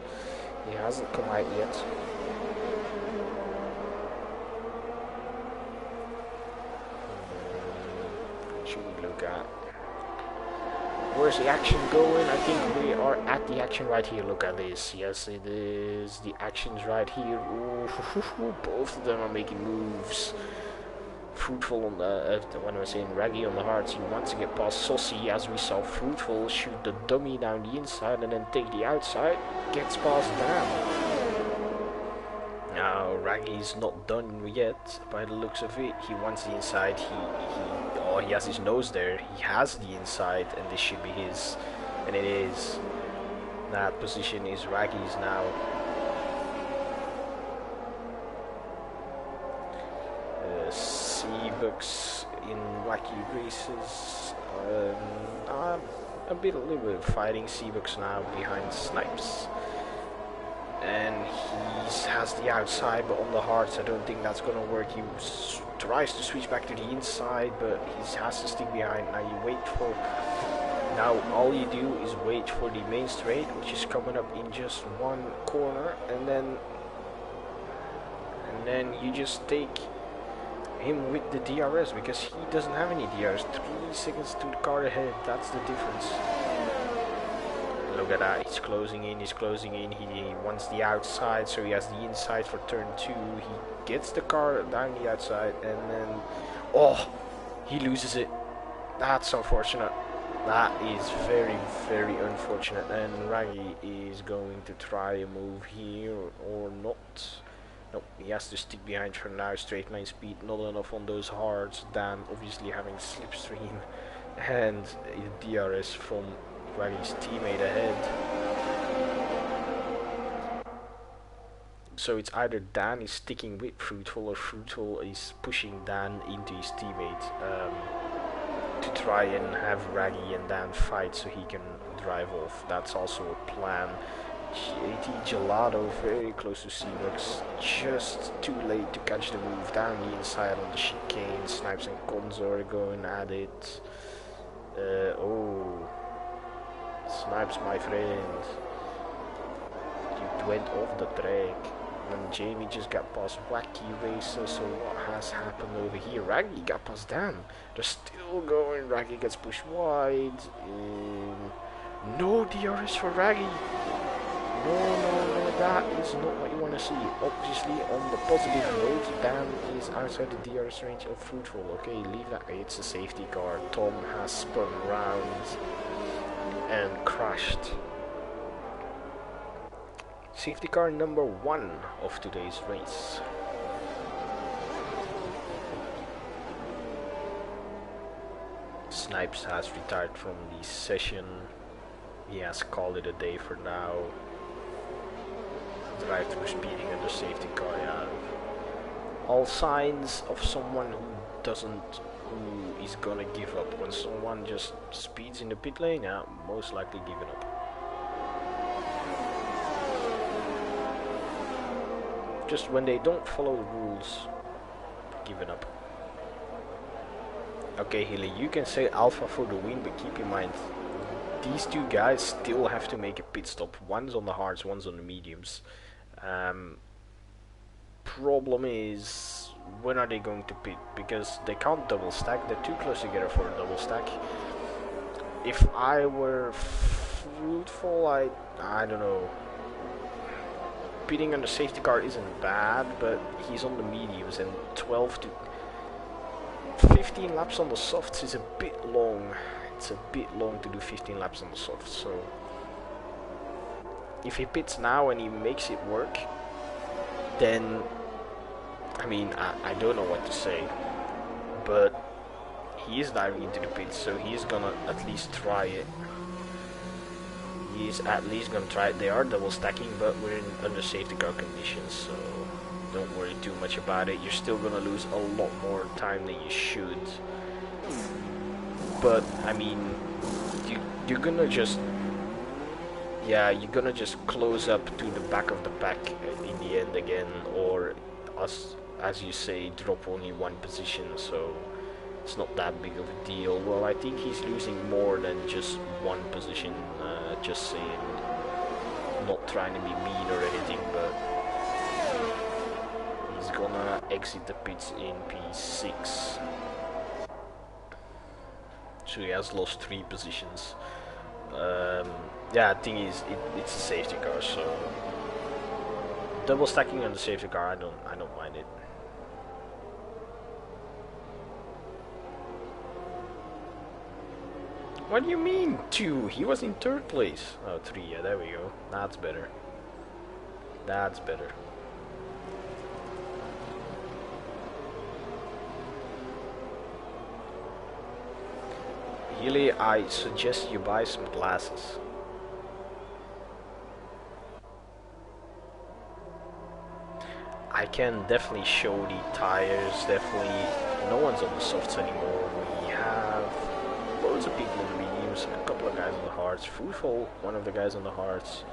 S1: He hasn't come out yet. Should we look at? Where's the action going? I think we are at the action right here. Look at this. Yes, it is. The action's right here. Ooh, both of them are making moves. Fruitful on the, when I was saying Raggy on the hearts, he wants to get past Saucy, as we saw Fruitful shoot the dummy down the inside and then take the outside, gets past Dan. Now Raggy's not done yet by the looks of it. He wants the inside. He has his nose there. He has the inside, and this should be his, and it is. That position is Raggy's now. Seabooks in wacky races. A little bit of fighting. Seabooks now behind Snipes. And he has the outside, but on the hearts I don't think that's going to work. He tries to switch back to the inside, but he has to stick behind. Now you wait for... Now all you do is wait for the main straight, which is coming up in just one corner, and then you just take him with the DRS because he doesn't have any DRS. 3 seconds to the car ahead, that's the difference. Look at that, he's closing in, he wants the outside, so he has the inside for turn 2. He gets the car down the outside and then, oh, he loses it. That's unfortunate. That is very, very unfortunate, and Raggy is going to try a move here or not. No, he has to stick behind for now. Straight line speed not enough on those hards. Dan obviously having slipstream and DRS from Raggy's teammate ahead. So it's either Dan is sticking with Fruitful or Fruitful is pushing Dan into his teammate. To try and have Raggy and Dan fight so he can drive off. That's also a plan. JT Gelato very close to Seaworks, just too late to catch the move down the inside on the chicane. Snipes and Konzo are going at it. Oh, Snipes, my friend, you went off the track. And Jamie just got past Wacky Racer, so what has happened over here? Raggy got past Dan. They're still going. Raggy gets pushed wide. No DRS for Raggy. No, that is not what you want to see. Obviously, on the positive note, Dan is outside the DRS range of Fruitful. Okay, leave that. It's a safety car. Tom has spun around and crashed. Safety car number 1 of today's race. Snipes has retired from the session. He has called it a day for now. Drive through speeding under safety car, yeah. All signs of someone who is gonna give up. When someone just speeds in the pit lane, yeah, most likely giving up. Just when they don't follow the rules, giving up. Okay, Hilly, you can say Alpha for the win, but keep in mind, these two guys still have to make a pit stop. One's on the hards, one's on the mediums. Problem is, when are they going to pit? Because they can't double stack, they're too close together for a double stack. If I were Fruitful, I don't know. Pitting on the safety car isn't bad, but he's on the mediums, and 12 to 15 laps on the softs is a bit long. It's a bit long to do 15 laps on the softs, so if he pits now and he makes it work, then I mean, I don't know what to say, but he is diving into the pits, so he is gonna at least try it. He's at least gonna try it. They are double stacking, but we're under safety car conditions, so don't worry too much about it. You're still gonna lose a lot more time than you should. But I mean, you're gonna just, yeah, you're gonna just close up to the back of the pack in the end again, or as you say, drop only 1 position. So it's not that big of a deal. Well, I think he's losing more than just 1 position. Just saying, not trying to be mean or anything, but he's gonna exit the pits in P6. So he has lost 3 positions. Yeah, the thing is, it's a safety car, so double stacking on the safety car, I don't mind it. What do you mean 2? He was in 3rd place. Oh, 3, yeah, there we go. That's better. That's better. Healy, I suggest you buy some glasses. I can definitely show the tires, definitely. No one's on the softs anymore. We have loads of people in the mediums, a couple of guys on the hards. Fruitful, one of the guys on the hards.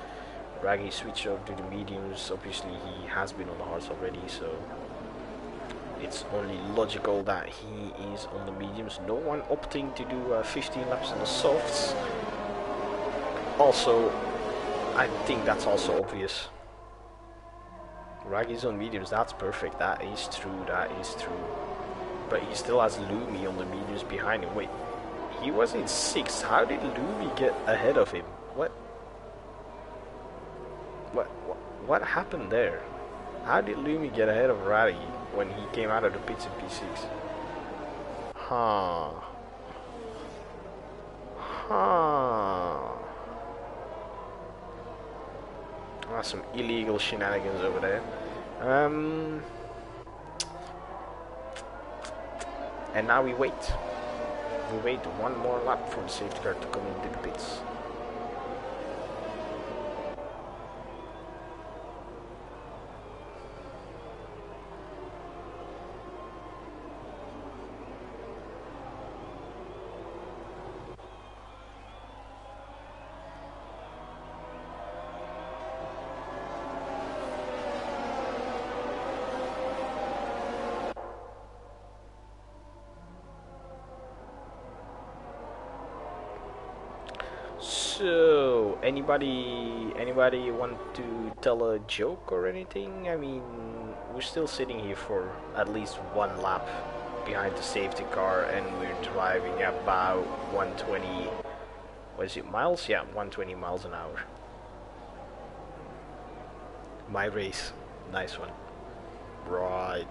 S1: Raggy switched over to the mediums. Obviously he has been on the hards already, so it's only logical that he is on the mediums. No one opting to do 15 laps on the softs. Also, I think that's also obvious. Raggy's on mediums, that's perfect. That is true, that is true. but he still has Lumi on the mediums behind him. Wait, he was in 6th. How did Lumi get ahead of him? What happened there? How did Lumi get ahead of Ratty when he came out of the pits in P6? Huh. Some illegal shenanigans over there. And now we wait. We wait one more lap for the safety car to come into the pits. So, anybody want to tell a joke or anything? I mean, we're still sitting here for at least one lap behind the safety car, and we're driving about 120. What is it, miles? Yeah, 120 miles an hour. My race, nice one. Right.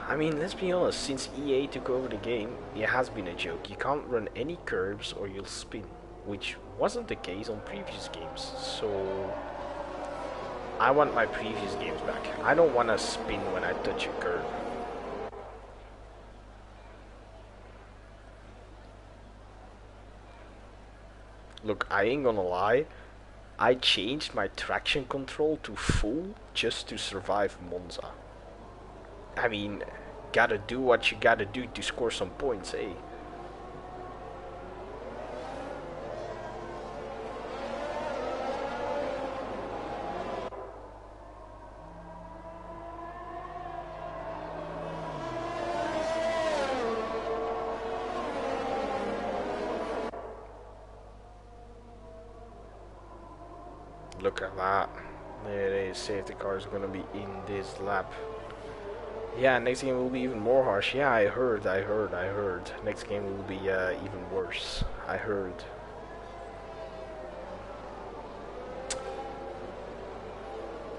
S1: I mean, let's be honest, since EA took over the game, it has been a joke. You can't run any curbs or you'll spin, which wasn't the case on previous games. So, I want my previous games back. I don't want to spin when I touch a curb. Look, I ain't gonna lie, I changed my traction control to full just to survive Monza. I mean, gotta do what you gotta do to score some points, eh? Look at that. There it is. Safety car is gonna be in this lap. Yeah, next game will be even more harsh. Yeah, I heard. Next game will be even worse. I heard.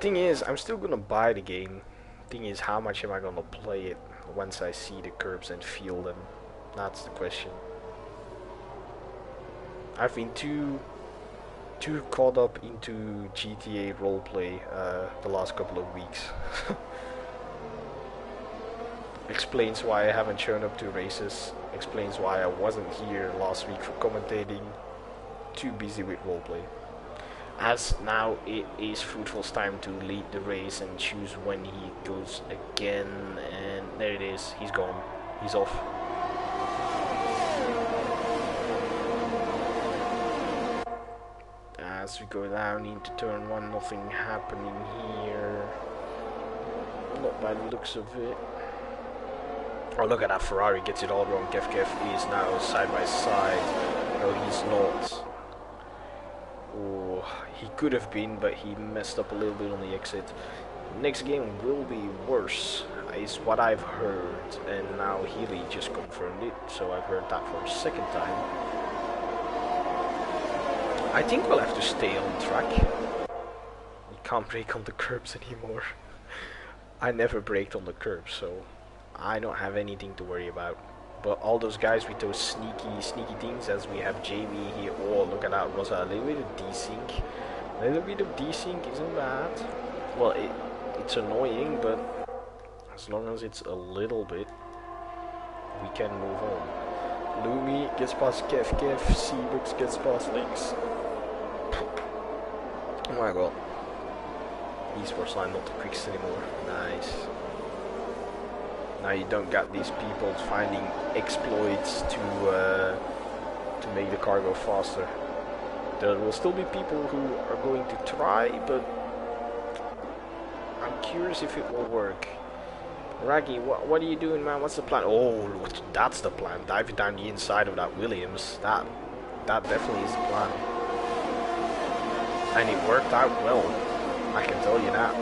S1: Thing is, I'm still gonna buy the game. Thing is, how much am I gonna play it once I see the curbs and feel them? That's the question. I've been too caught up into GTA roleplay the last couple of weeks. Explains why I haven't shown up to races, explains why I wasn't here last week for commentating, too busy with roleplay. As now it is Fruitful's time to lead the race and choose when he goes again, and there it is, he's gone, he's off. As we go down into turn 1, nothing happening here, not by the looks of it. Oh, look at that Ferrari, gets it all wrong. Kev is now side by side. No, he's not. Oh, he could have been, but he messed up a little bit on the exit. Next game will be worse, is what I've heard. And now Healy just confirmed it, so I've heard that for a second time. I think we'll have to stay on track. You can't brake on the curbs anymore. I never braked on the curbs, so I don't have anything to worry about. But all those guys with those sneaky things, as we have Jamie here. Oh, look at that, Rosa. A little bit of desync. A little bit of desync isn't bad. Well, it's annoying, but as long as it's a little bit, we can move on. Lumi gets past Kev, Seabooks gets past Links. Oh my god. Esports line not the quickest anymore. Nice. Now you don't get these people finding exploits to make the car go faster. There will still be people who are going to try, but I'm curious if it will work. Raggy, what are you doing, man? What's the plan? Oh, that's the plan. Diving down the inside of that Williams. That definitely is the plan. And it worked out well. I can tell you that.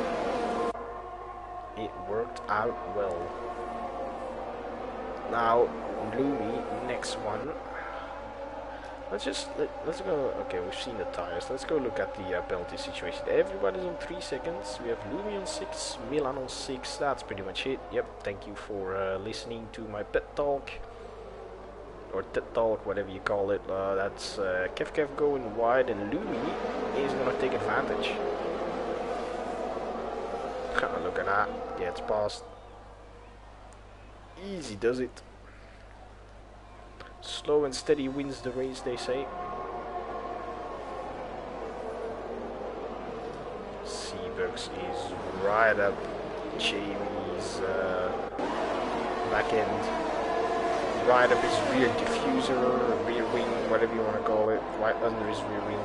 S1: it worked out well. Now, Lumi, next one. Let's go. Okay, we've seen the tires. Let's go look at the penalty situation. Everybody's on 3 seconds. We have Lumi on 6, Milan on 6. That's pretty much it. Yep. Thank you for listening to my pet talk or TED talk, whatever you call it. That's Kev going wide, and Lumi is gonna take advantage. Look at that. Yeah, it's passed. Easy does it. Slow and steady wins the race, they say. Seabucks is right up Jamie's back end. Right up his rear diffuser, rear wing, whatever you want to call it. Right under his rear wing.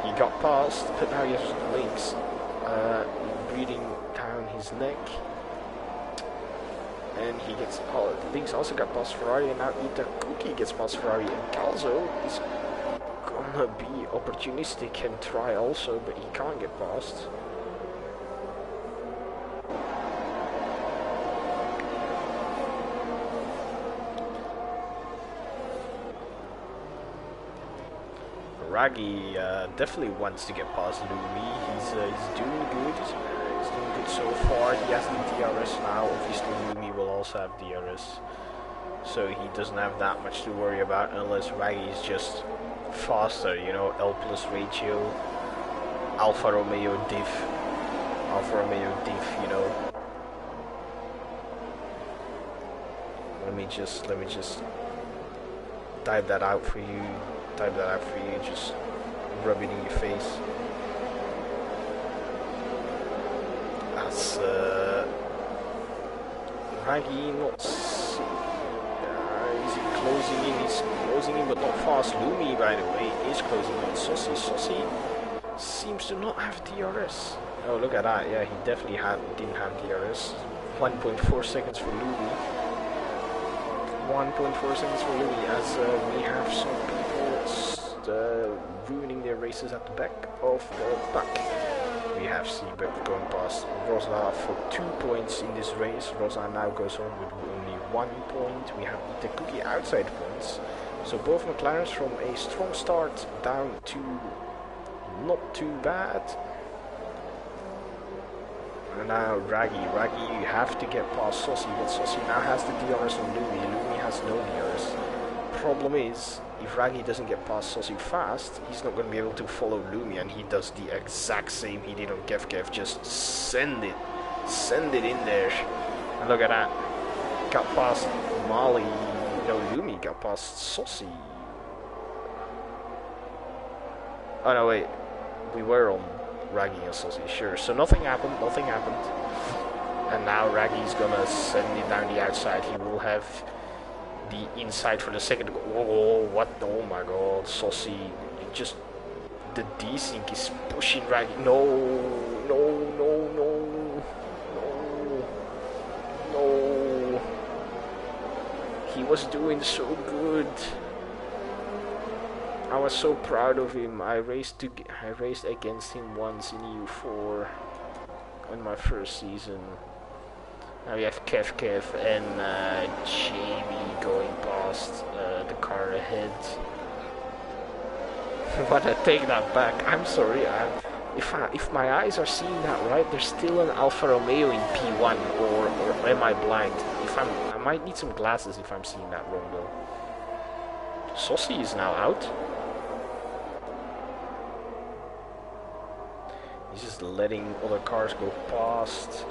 S1: He got past, but now he has links breathing down his neck. And he gets, Links also got past Ferrari, and now Itakuki gets past Ferrari, and Calzo is gonna be opportunistic and try also, but he can't get past. Raggy definitely wants to get past Lumi. He's doing good. He's doing good so far. He has the DRS now. Obviously, Lumi will also have DRS, so he doesn't have that much to worry about unless Raggy is just faster. You know, L plus ratio, Alfa Romeo diff. You know. Let me just type that out for you. Just rub it in your face. That's Raggy not is he closing in? He's closing in, but not fast. Lumi, by the way, is closing in. Saucy seems to not have DRS. Oh, look at that. Yeah, he definitely didn't have DRS. 1.4 seconds for Lumi. 1.4 seconds for Lumi, as we have some people ruining their races at the back of the pack. We have Seabuck going past Rosa for 2 points in this race. Rosa now goes on with only 1 point. We have Itakuki outside points. So both McLarens from a strong start down to not too bad. And now Raggy, you have to get past Saucy, but Saucy now has the DRS on Lumi. Lumi has no DRS. Problem is, if Raggy doesn't get past Saucy fast, he's not going to be able to follow Lumi, and he does the exact same he did on Kev. Just send it in there. And look at that, got past Molly. No, Lumi got past Saucy. Oh no, wait, we were on Raggy and Saucy, sure. So nothing happened. And now Raggy's gonna send it down the outside. He will have the inside for the second. Oh, what? Oh my god, Saucy. Just the desync is pushing Raggy. No. He was doing so good. I was so proud of him. I raced against him once in EU4 in my first season. Now we have Kev and Jamie going past the car ahead. But I take that back. I'm sorry. If my eyes are seeing that right, there's still an Alfa Romeo in P1, or am I blind? I might need some glasses if I'm seeing that wrong though. Saucy is now out. He's just letting other cars go past.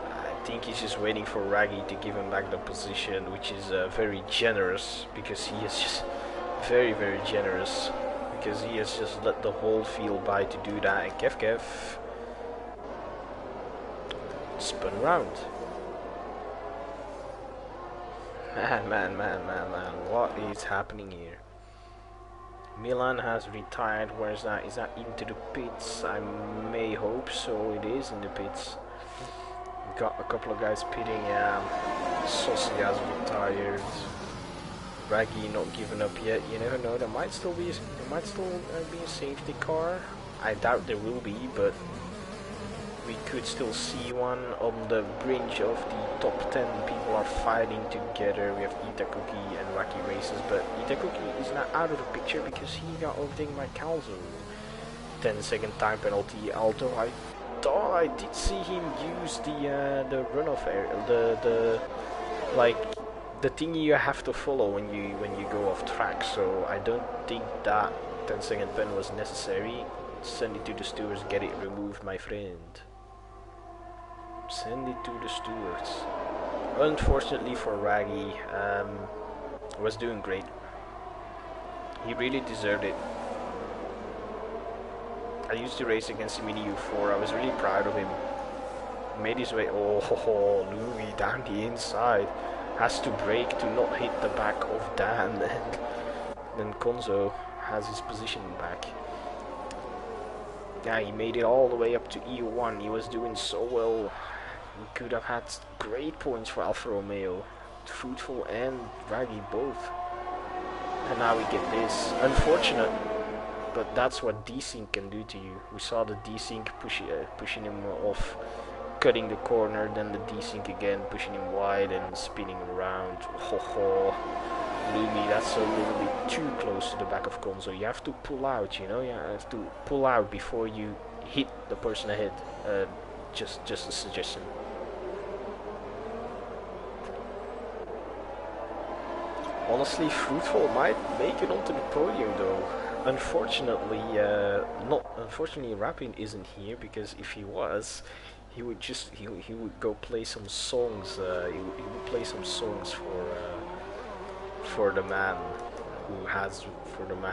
S1: I think he's just waiting for Raggy to give him back the position, which is very generous, because he is just very, very generous, because he has just let the whole field by to do that, and Kev spun around. Man, what is happening here? Milan has retired. Where is that? Is that into the pits? I may hope so. It is in the pits. Got a couple of guys pitting. Saucy has retired. Raggy not giving up yet. You never know. There might still be a safety car. I doubt there will be, but we could still see one on the bridge of the top 10. People are fighting together. We have Itakuki and Wacky Races, but Itakuki is not out of the picture because he got overtaken by Calzo. 10-second time penalty, although I thought I did see him use the runoff area, the like the thing you have to follow when you go off track. So I don't think that 10-second pen was necessary. Send it to the stewards, get it removed, my friend. Send it to the stewards. Unfortunately for Raggy, was doing great. He really deserved it. I used to race against him in EU4. I was really proud of him. Made his way. Oh, Louis down the inside. Has to brake to not hit the back of Dan. And then Konzo has his position back. Yeah, he made it all the way up to EU1. He was doing so well. He could have had great points for Alfa Romeo. Fruitful and Raggy both. And now we get this. Unfortunate. But that's what desync can do to you. We saw the desync pushing him off, cutting the corner, then the desync again, pushing him wide and spinning him around. Lumi, that's a little bit too close to the back of Konzo. You have to pull out, you know. You have to pull out before you hit the person ahead. Just a suggestion. Honestly, Fruitful might make it onto the podium though. Unfortunately, Rapin isn't here, because if he was, he would go play some songs. He would play some songs for the man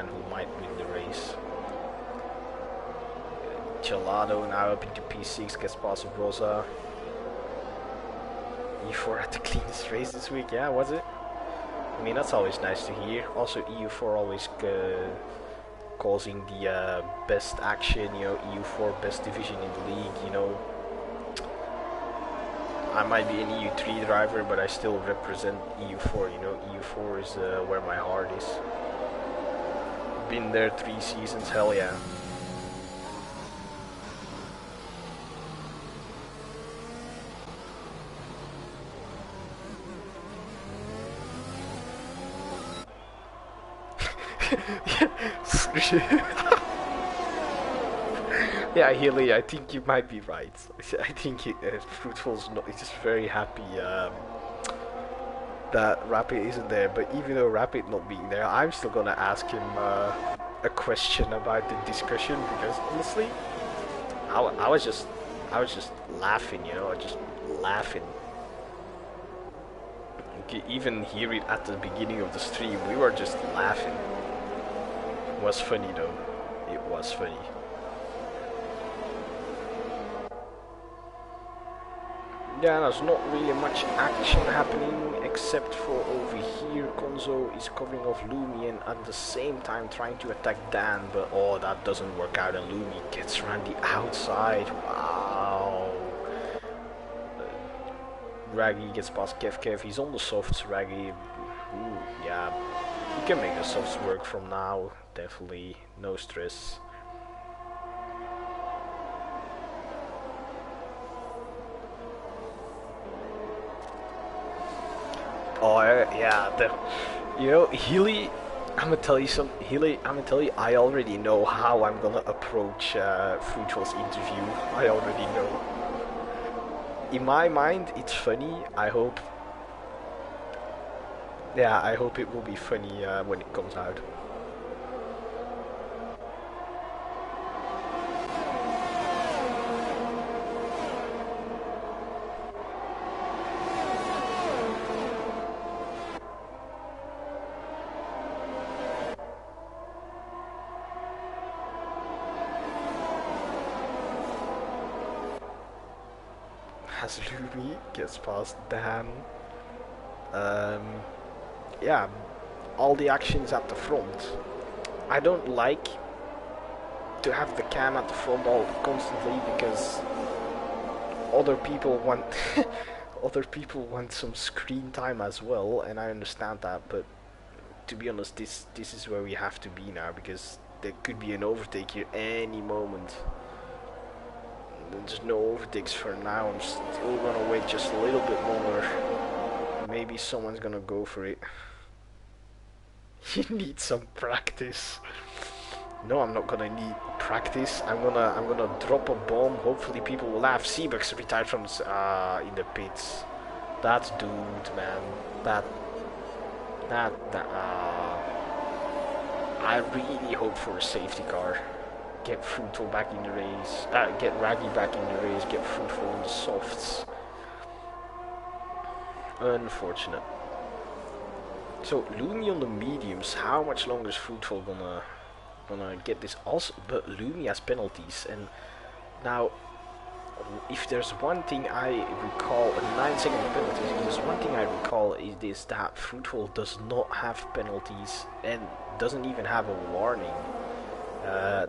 S1: who might win the race. Gelado now up into P6, gets past Rosa. EU4 had the cleanest race this week, yeah, was it? I mean, that's always nice to hear. Also, EU4 always causing the best action, you know, EU4 best division in the league, you know. I might be an EU3 driver, but I still represent EU4, you know. EU4 is where my heart is. Been there 3 seasons, hell yeah. Yeah, Healy, I think you might be right. I think Fruitful's not, he's just very happy that Rapid isn't there. But even though Rapid not being there, I'm still gonna ask him a question about the discussion, because honestly, I was just laughing, you know, just laughing. You can even hear it at the beginning of the stream. We were just laughing. It was funny though. It was funny. Yeah, there's not really much action happening except for over here. Konzo is covering off Lumi and at the same time trying to attack Dan, but oh, that doesn't work out and Lumi gets around the outside. Wow. Raggy gets past Kev. He's on the softs, Raggy. Ooh, yeah. He can make the softs work from now, definitely. No stress. Oh yeah, you know, Healy, I'm gonna tell you something. Healy, I'm gonna tell you, I already know how I'm gonna approach Fruitful's interview. I already know. In my mind, it's funny. I hope. Yeah, I hope it will be funny when it comes out. As Lumi gets past Dan. Yeah, all the actions at the front. I don't like to have the cam at the front all constantly, because other people want other people want some screen time as well, and I understand that, but to be honest, this is where we have to be now, because there could be an overtake here any moment. there's no overtakes for now. I'm still gonna wait just a little bit longer. Maybe someone's gonna go for it. You need some practice. No, I'm not gonna need practice. I'm gonna drop a bomb. Hopefully people will laugh. Seabuck's retired from in the pits. That's doomed, man. I really hope for a safety car. Get Fruitful back in the race. Get Raggy back in the race. Get Fruitful on the softs. Unfortunate. So Lumi on the mediums. How much longer is Fruitful gonna get this? Also, but Lumi has penalties, and now if there's one thing I recall, a 9-second penalty, if there's one thing I recall is this, that Fruitful does not have penalties and doesn't even have a warning.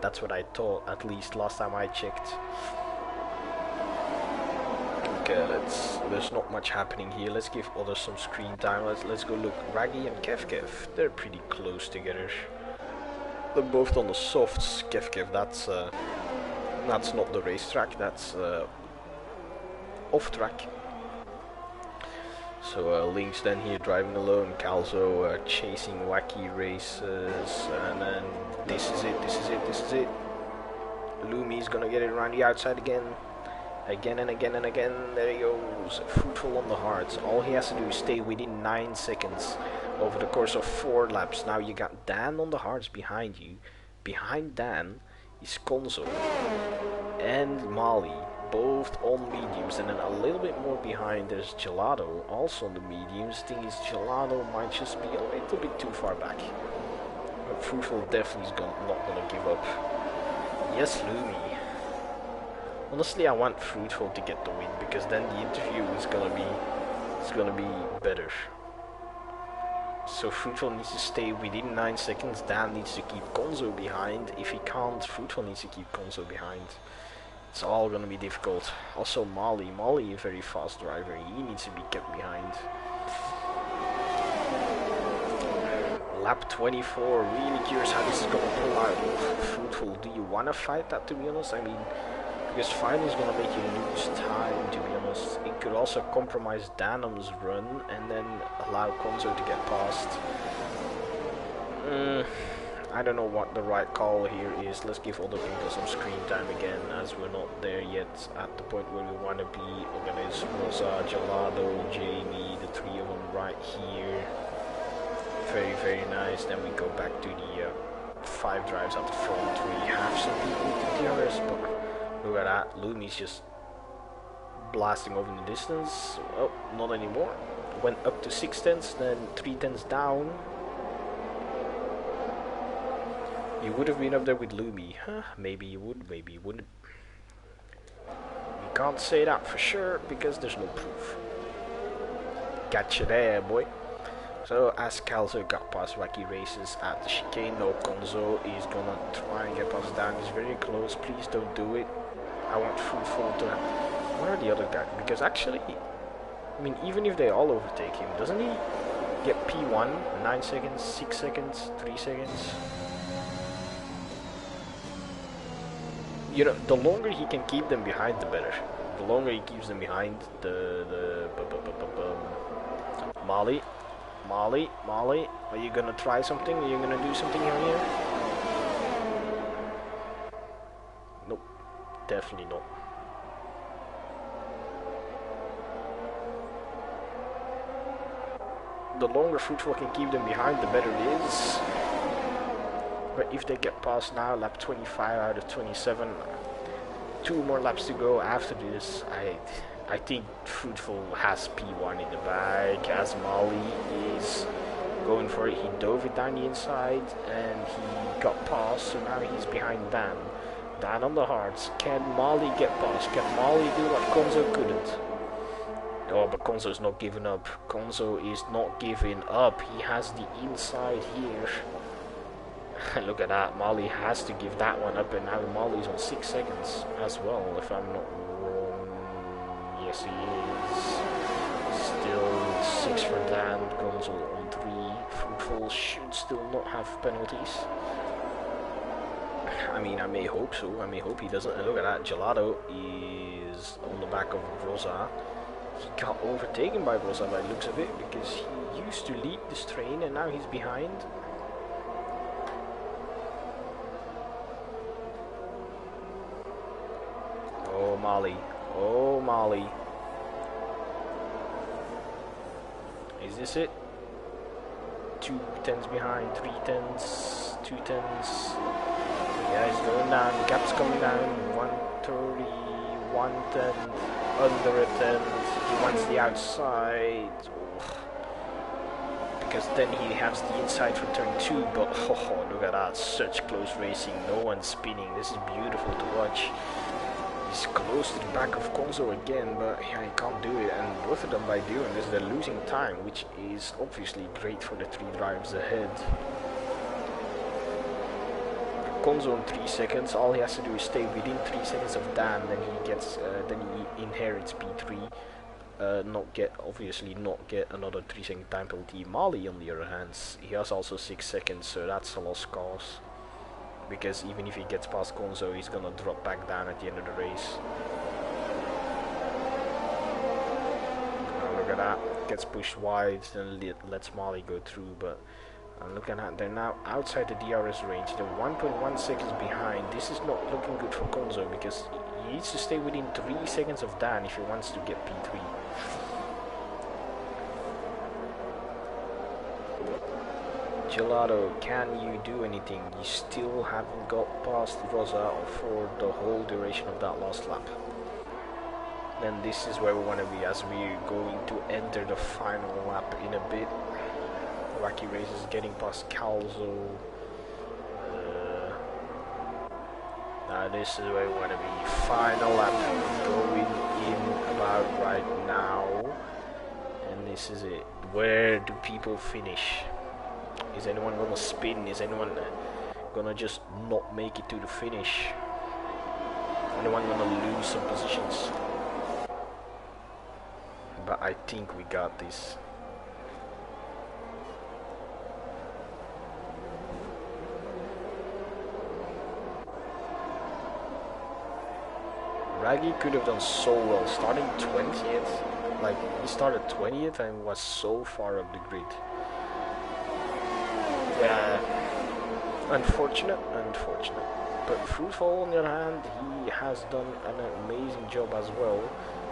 S1: That's what I thought, at least last time I checked. Okay, there's not much happening here. Let's give others some screen time. Let's go look. Raggy and Kev, they're pretty close together. They're both on the softs. Kev, that's not the racetrack, that's off track. So Link's then here driving alone, Calzo chasing wacky races, and then this is it. Lumi's gonna get it around the outside again and again. There he goes, Fruitful on the hards. All he has to do is stay within 9 seconds over the course of 4 laps. Now you got Dan on the hards behind you. Behind Dan is Konzo and Mali, both on mediums, and then a little bit more behind there's Gelato, also on the mediums. Thing is, Gelato might just be a little bit too far back. But Fruitful definitely is not gonna give up. Yes, Lumi. Honestly, I want Fruitful to get the win, because then the interview is gonna be better. So Fruitful needs to stay within 9 seconds. Dan needs to keep Konzo behind. If he can't, Fruitful needs to keep Konzo behind. It's all gonna be difficult. Also Mali, a very fast driver. He needs to be kept behind. Lap 24. Really curious how this is gonna pull out. Fruitful, do you wanna fight that, to be honest? I mean, because fighting is gonna make you lose time, to be honest. It could also compromise Danum's run and then allow Konzo to get past. I don't know what the right call here is. Let's give other people some screen time again, as we're not there yet at the point where we want to be. Okay, there's Rosa, Gelado, Jamie, the 3 of them right here. Very, very nice. Then we go back to the 5 drives at the front. We have some people to DRS, but look at that. Lumi's just blasting over in the distance. Oh, not anymore. Went up to 6 tenths, then 3 tenths down. You would have been up there with Lumi. Huh? Maybe you would, maybe you wouldn't. We can't say that for sure because there's no proof. Gotcha there, boy. So as Calzo got past wacky races at the chicane, no, Konzo is gonna try and get past down. He's very close. Please don't do it. I want Fruitful to have. Where are the other guys? Because actually, I mean, even if they all overtake him, doesn't he get P1? 9 seconds, 6 seconds, 3 seconds? You know, the longer he can keep them behind, the better. The longer he keeps them behind, Mali, are you gonna try something? Are you gonna do something here? Nope, definitely not. The longer Fruitful can keep them behind, the better it is. But if they get past now, lap 25 out of 27, 2 more laps to go after this, I think Fruitful has P1 in the bag, as Mali is going for it. He dove it down the inside and he got past, so now he's behind Dan. Dan on the hards. Can Mali get past? Can Mali do what Konzo couldn't? Oh, but Konzo's not giving up. Konzo is not giving up. He has the inside here. Look at that, Mali has to give that one up, and now Mali's on 6 seconds as well, if I'm not wrong. Yes, he is. Still 6 for Dan, Konzo on 3. Fruitful should still not have penalties. I mean, I may hope so. I may hope he doesn't. And look at that. Gelato is on the back of Rosa. He got overtaken by Rosa by the looks of it because he used to lead this train and now he's behind. Oh, Molly. Oh, Molly. Is this it? 2 tenths behind, 3 tenths, 2 tenths. Yeah, he's going down. Gap's coming down. 130, 1 tenth, under a tenth. He wants the outside. Because then he has the inside for turn 2. But oh, look at that. Such close racing. No one's spinning. This is beautiful to watch. He's close to the back of Konzo again, but yeah, he can't do it. And both of them, by doing this, they're losing time, which is obviously great for the 3 drivers ahead. Konzo in 3 seconds. All he has to do is stay within 3 seconds of Dan, then he gets, then he inherits P3. Not get another 3-second time penalty. Mali, on the other hand, he has also 6 seconds, so that's a lost cause. Because even if he gets past Konzo, he's gonna drop back down at the end of the race. Oh, look at that. Gets pushed wide, then lets Mali go through, but look at that. They're now outside the DRS range. They're 1.1 seconds behind. This is not looking good for Konzo because he needs to stay within 3 seconds of Dan if he wants to get P3. Gelato, can you do anything? You still haven't got past Rosa for the whole duration of that last lap. Then this is where we want to be as we're going to enter the final lap in a bit. Wacky Races getting past Calzo. Now this is where we want to be. Final lap going in about right now. And this is it. Where do people finish? Is anyone gonna spin? Is anyone gonna just not make it to the finish? Anyone gonna lose some positions? But I think we got this. Raggy could have done so well, starting 20th. Like, he started 20th and was so far up the grid. Yeah, unfortunate. But Fruitful, on the other hand, he has done an amazing job as well.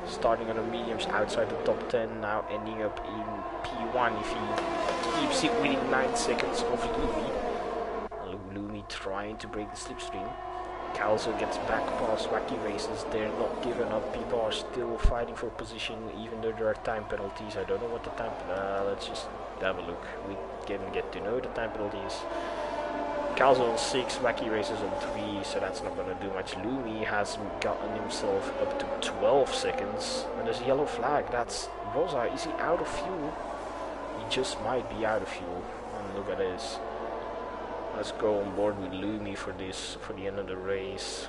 S1: Starting on the mediums outside the top 10, now ending up in P1 if he keeps it within 9 seconds of Lumi. Lumi trying to break the slipstream. Calzo gets back past Wacky Races. They're not giving up. People are still fighting for position, even though there are time penalties. I don't know what the time. Let's just have a look. We can get to know the time penalties. Calzo on 6, Wacky Races on 3, so that's not going to do much. Lumi has gotten himself up to 12 seconds. And there's a yellow flag. That's Rosa. Is he out of fuel? He just might be out of fuel. And look at this. Let's go on board with Lumi for the end of the race.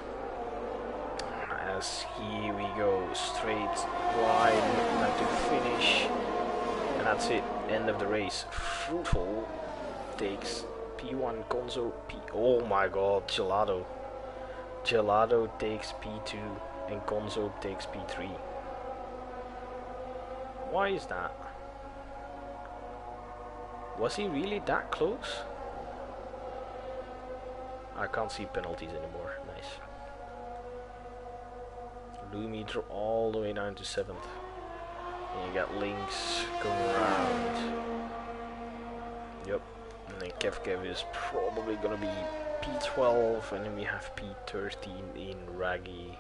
S1: As here we go, straight line, now to finish. And that's it, end of the race. Fruitful takes P1, Konzo oh my god, Gelato. Gelato takes P2 and Konzo takes P3. Why is that? Was he really that close? I can't see penalties anymore. Nice. Lumi all the way down to 7th. And you got Lynx going around. Yep. And then Kev is probably gonna be P12, and then we have P13 in Raggy.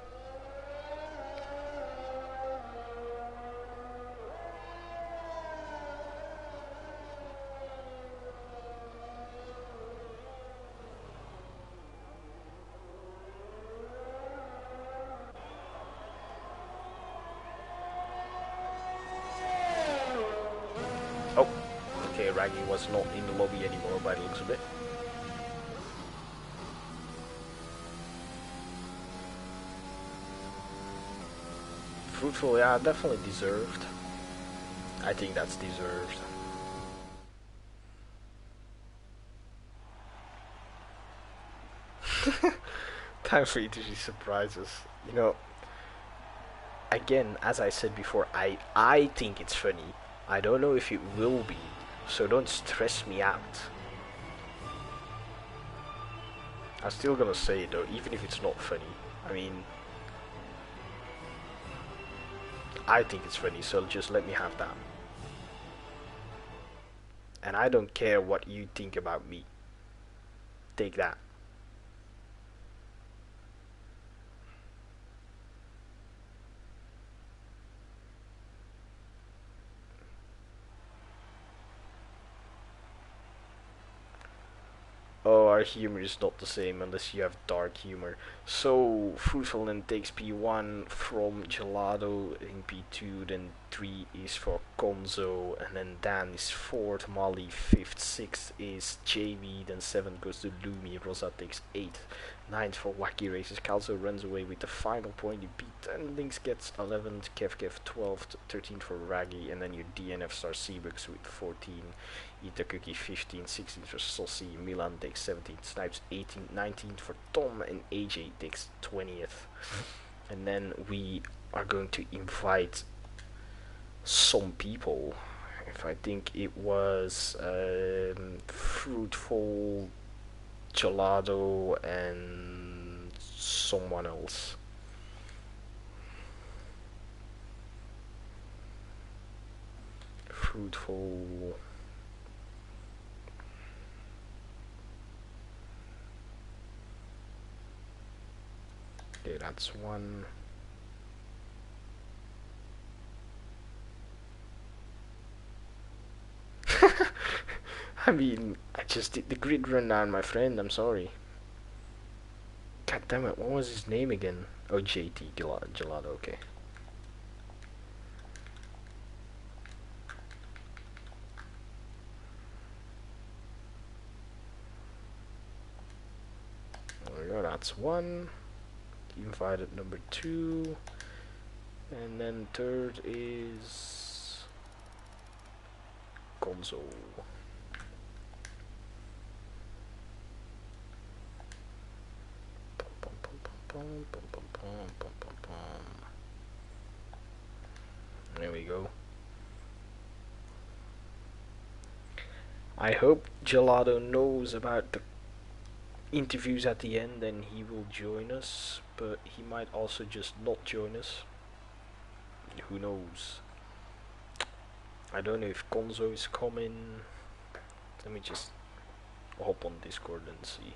S1: Raggy was not in the lobby anymore by the looks of it. Fruitful, yeah, definitely deserved. I think that's deserved. Time for you to see surprises. You know, again, as I said before, I think it's funny. I don't know if it will be, so don't stress me out. I'm still gonna say it though, even if it's not funny. I mean, I think it's funny, so just let me have that. And I don't care what you think about me. Take that. Oh, our humor is not the same unless you have dark humor. So, Fruitful and takes P1 from Gelato in P2, then 3 is for Konzo, and then Dan is 4th, Molly 5th, 6th is JB, then 7th goes to Lumi, Rosa takes 8th, 9th for Wacky Races, Calzo runs away with the final point, you beat, and Lynx gets 11th, Kev 12th, 13th for Raggy, and then your DNF star Seabucks with 14, Eat a Cookie 15, 16 for Saucy, Milan takes 17th, Snipes 18th, 19th for Tom, and AJ takes 20th. And then we are going to invite some people. If I think it was Fruitful, Gelato, and someone else. Fruitful. Okay, that's one. I mean, I just did the grid rundown, my friend. I'm sorry. God damn it, what was his name again? Oh, JT Gelato, okay. There we go, that's one. Invited number 2. And then third is Gonzo. There we go. I hope Gelato knows about the interviews at the end and he will join us, but he might also just not join us. Who knows? I don't know if Konzo is coming. Let me just hop on Discord and see.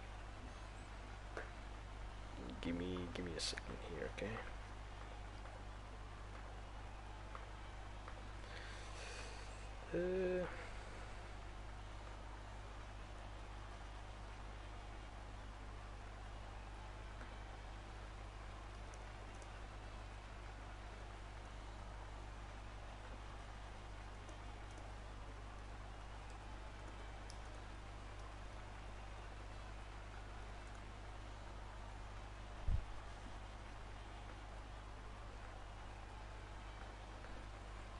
S1: Give me a second here, okay?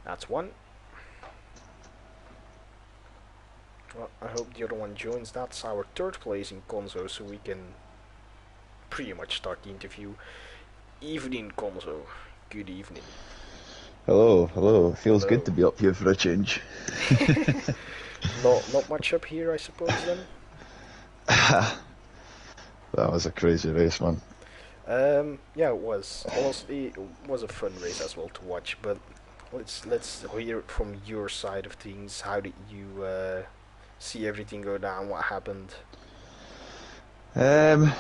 S1: That's one. Well, I hope the other one joins. That's our third place in Konzo, so we can pretty much start the interview. Evening, Konzo. Good evening.
S3: Hello, hello. It feels
S1: Hello.
S3: good to be up here for a change.
S1: Not much up here, I suppose, then?
S3: That was a crazy race, man.
S1: Yeah, it was. It was a fun race as well to watch, but let's hear it from your side of things. How did you see everything go down? What happened?
S3: I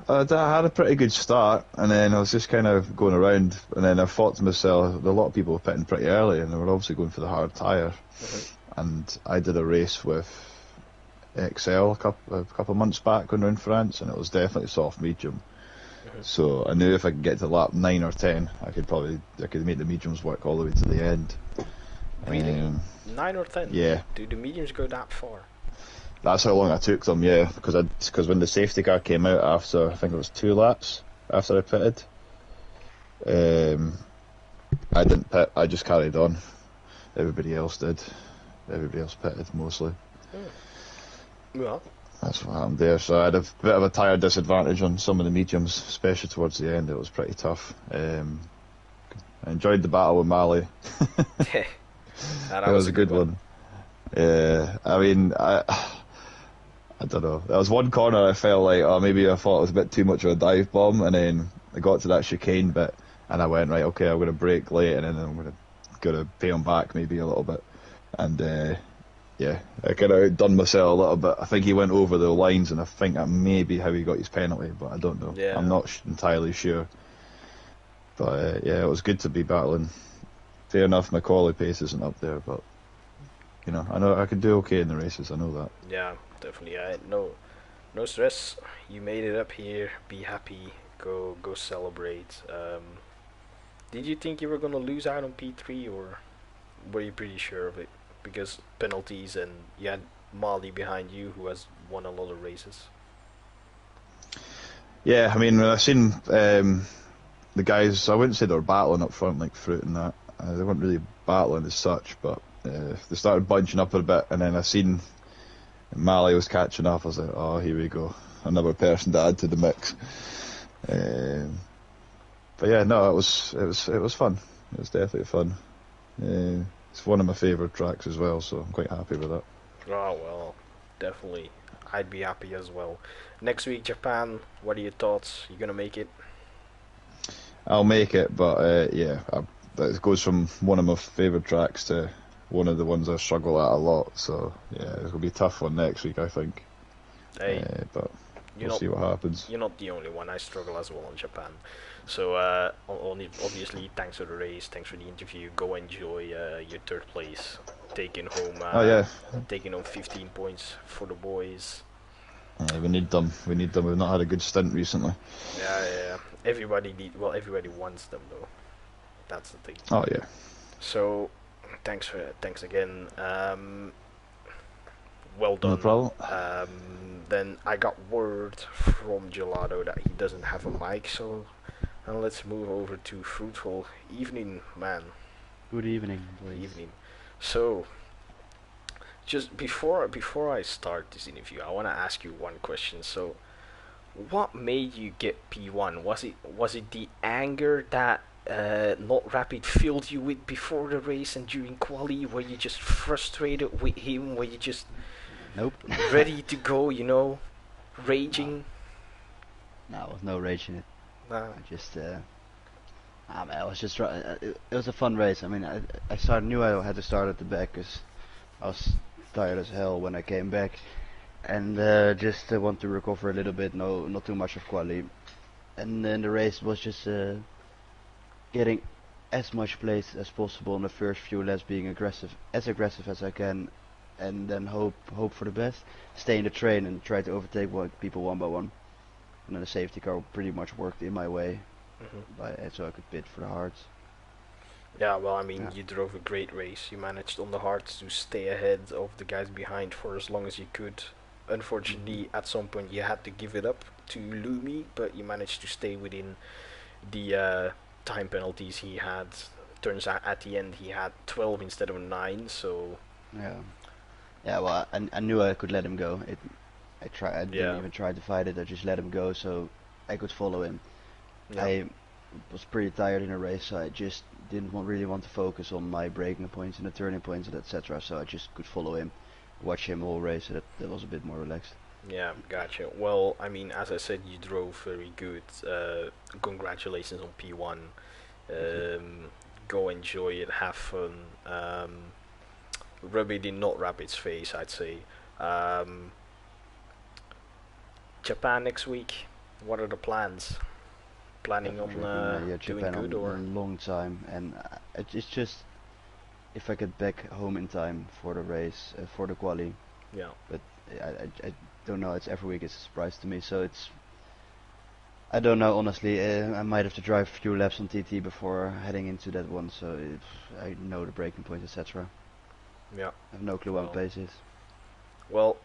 S3: had a pretty good start, and then I was just kind of going around, and then I thought to myself, a lot of people were pitting pretty early, and they were obviously going for the hard tyre. And I did a race with XL a couple of months back going around France, and it was definitely soft medium. So I knew if I could get to lap 9 or 10, I could make the mediums work all the way to the end.
S1: Really? 9 or 10?
S3: Yeah.
S1: Do the mediums go that far?
S3: That's how long I took them, yeah, because when the safety car came out after, I think it was 2 laps after I pitted, I didn't pit, I just carried on. Everybody else did. Everybody else pitted, mostly.
S1: Well,
S3: that's what happened there. So I had a bit of a tyre disadvantage on some of the mediums, especially towards the end. It was pretty tough. I enjoyed the battle with Mali.
S1: Yeah,
S3: It
S1: that was
S3: was
S1: a
S3: a
S1: good
S3: good
S1: one.
S3: one. Yeah, I mean, I don't know. There was one corner I felt like, oh, maybe I thought it was a bit too much of a dive bomb, and then I got to that chicane bit, and I went, right, okay, I'm going to brake late, and then I'm going to pay him back maybe a little bit. And yeah, I kind of outdone myself a little bit. I think he went over the lines, and I think that may be how he got his penalty, but I don't know. I'm
S1: Yeah,
S3: not entirely sure. But yeah, it was good to be battling. Fair enough, my quality pace isn't up there, but I know I can do okay in the races. I know that.
S1: yeah, definitely. No stress. You made it up here. Be happy. Go celebrate. Did you think you were gonna lose out on P3, or were you pretty sure of it? Because penalties, and you had Mali behind you, who has won a lot of races.
S3: Yeah, I mean, when I seen the guys, I wouldn't say they were battling up front like Fruit and that. They weren't really battling as such, but they started bunching up a bit, and then I seen Mali was catching up. I was like, oh, here we go, another person to add to the mix. Um, but yeah, no, it was fun. It was definitely fun. It's one of my favourite tracks as well, so I'm quite happy with that.
S1: Oh well, definitely. I'd be happy as well. Next week, Japan. What are your thoughts? You gonna make it?
S3: I'll make it, but yeah, that goes from one of my favourite tracks to one of the ones I struggle at a lot. So yeah, it'll be a tough one next week, I think.
S1: Hey,
S3: But
S1: you're
S3: we'll
S1: not
S3: see what happens.
S1: you're not the only one. I struggle as well in Japan. So only obviously, thanks for the race, thanks for the interview. Go enjoy your third place, taking home
S3: Oh yeah,
S1: 15 points for the boys.
S3: we need them. We need them. We've not had a good stint recently.
S1: Yeah, yeah, yeah. Everybody wants them though. That's the thing.
S3: Oh yeah,
S1: So thanks again. Well
S3: no
S1: done.
S3: problem.
S1: Then I got word from Gelato that he doesn't have a mic, so let's move over to Fruitful Evening, man.
S4: Good evening, boys.
S1: Evening. So, just before I start this interview, I want to ask you one question. So, what made you get P1? Was it the anger that Not Rapid filled you with before the race and during quali? Were you just frustrated with him? Were you just
S4: Nope.
S1: ready to go? Raging?
S4: No, there was no rage in it.
S1: Nah.
S4: I just, man, I was just it was a fun race. I mean, knew I had to start at the back because I was tired as hell when I came back, and just want to recover a little bit. No, not too much of quali, and then the race was just getting as much place as possible in the first few laps, being aggressive as I can, and then hope for the best. Stay in the train and try to overtake people one by one. And then the safety car pretty much worked in my way, so I could bid for the hards.
S1: Yeah, well, I mean,
S4: Yeah.
S1: you drove a great race. You managed on the hards to stay ahead of the guys behind for as long as you could. Unfortunately, at some point you had to give it up to Lumi, but you managed to stay within the time penalties he had. Turns out at the end he had 12 instead of 9, so
S4: Yeah. Well, I knew I could let him go. I didn't
S1: Yeah.
S4: even try to fight it. I just let him go so I could follow him.
S1: yeah.
S4: I was pretty tired in the race, so I just didn't really want to focus on my braking points and the turning points and etc. So I just could follow him, watch him all race. So that was a bit more relaxed.
S1: Yeah, gotcha. Well, I mean, as I said, you drove very good. Congratulations on P1. Go enjoy it, have fun. Rub it in Not Rapid's face, I'd say. Japan next week. What are the plans? Planning on doing
S4: Japan
S1: good,
S4: on
S1: or?
S4: a long time, and it's just if I get back home in time for the race for the quali.
S1: Yeah.
S4: But I don't know. It's every week. It's a surprise to me. So I don't know honestly. I might have to drive a few laps on TT before heading into that one. So I know the braking points, etc.
S1: Yeah.
S4: I have no clue what
S1: Well.
S4: pace is.
S1: Well,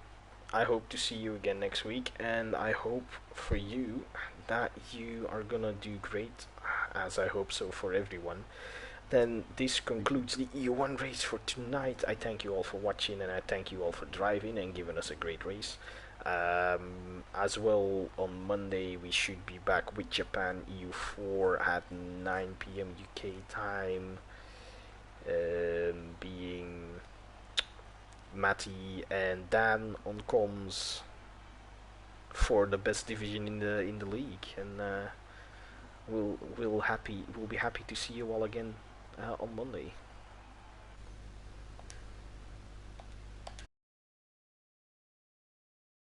S1: I hope to see you again next week, and I hope for you that you are gonna do great, as I hope so for everyone. Then this concludes the EU1 race for tonight. I thank you all for watching, and I thank you all for driving and giving us a great race. As well, on Monday we should be back with Japan EU4 at 9 p.m. UK time, being Matty and Dan on comms for the best division in the league, and we'll be happy to see you all again on Monday.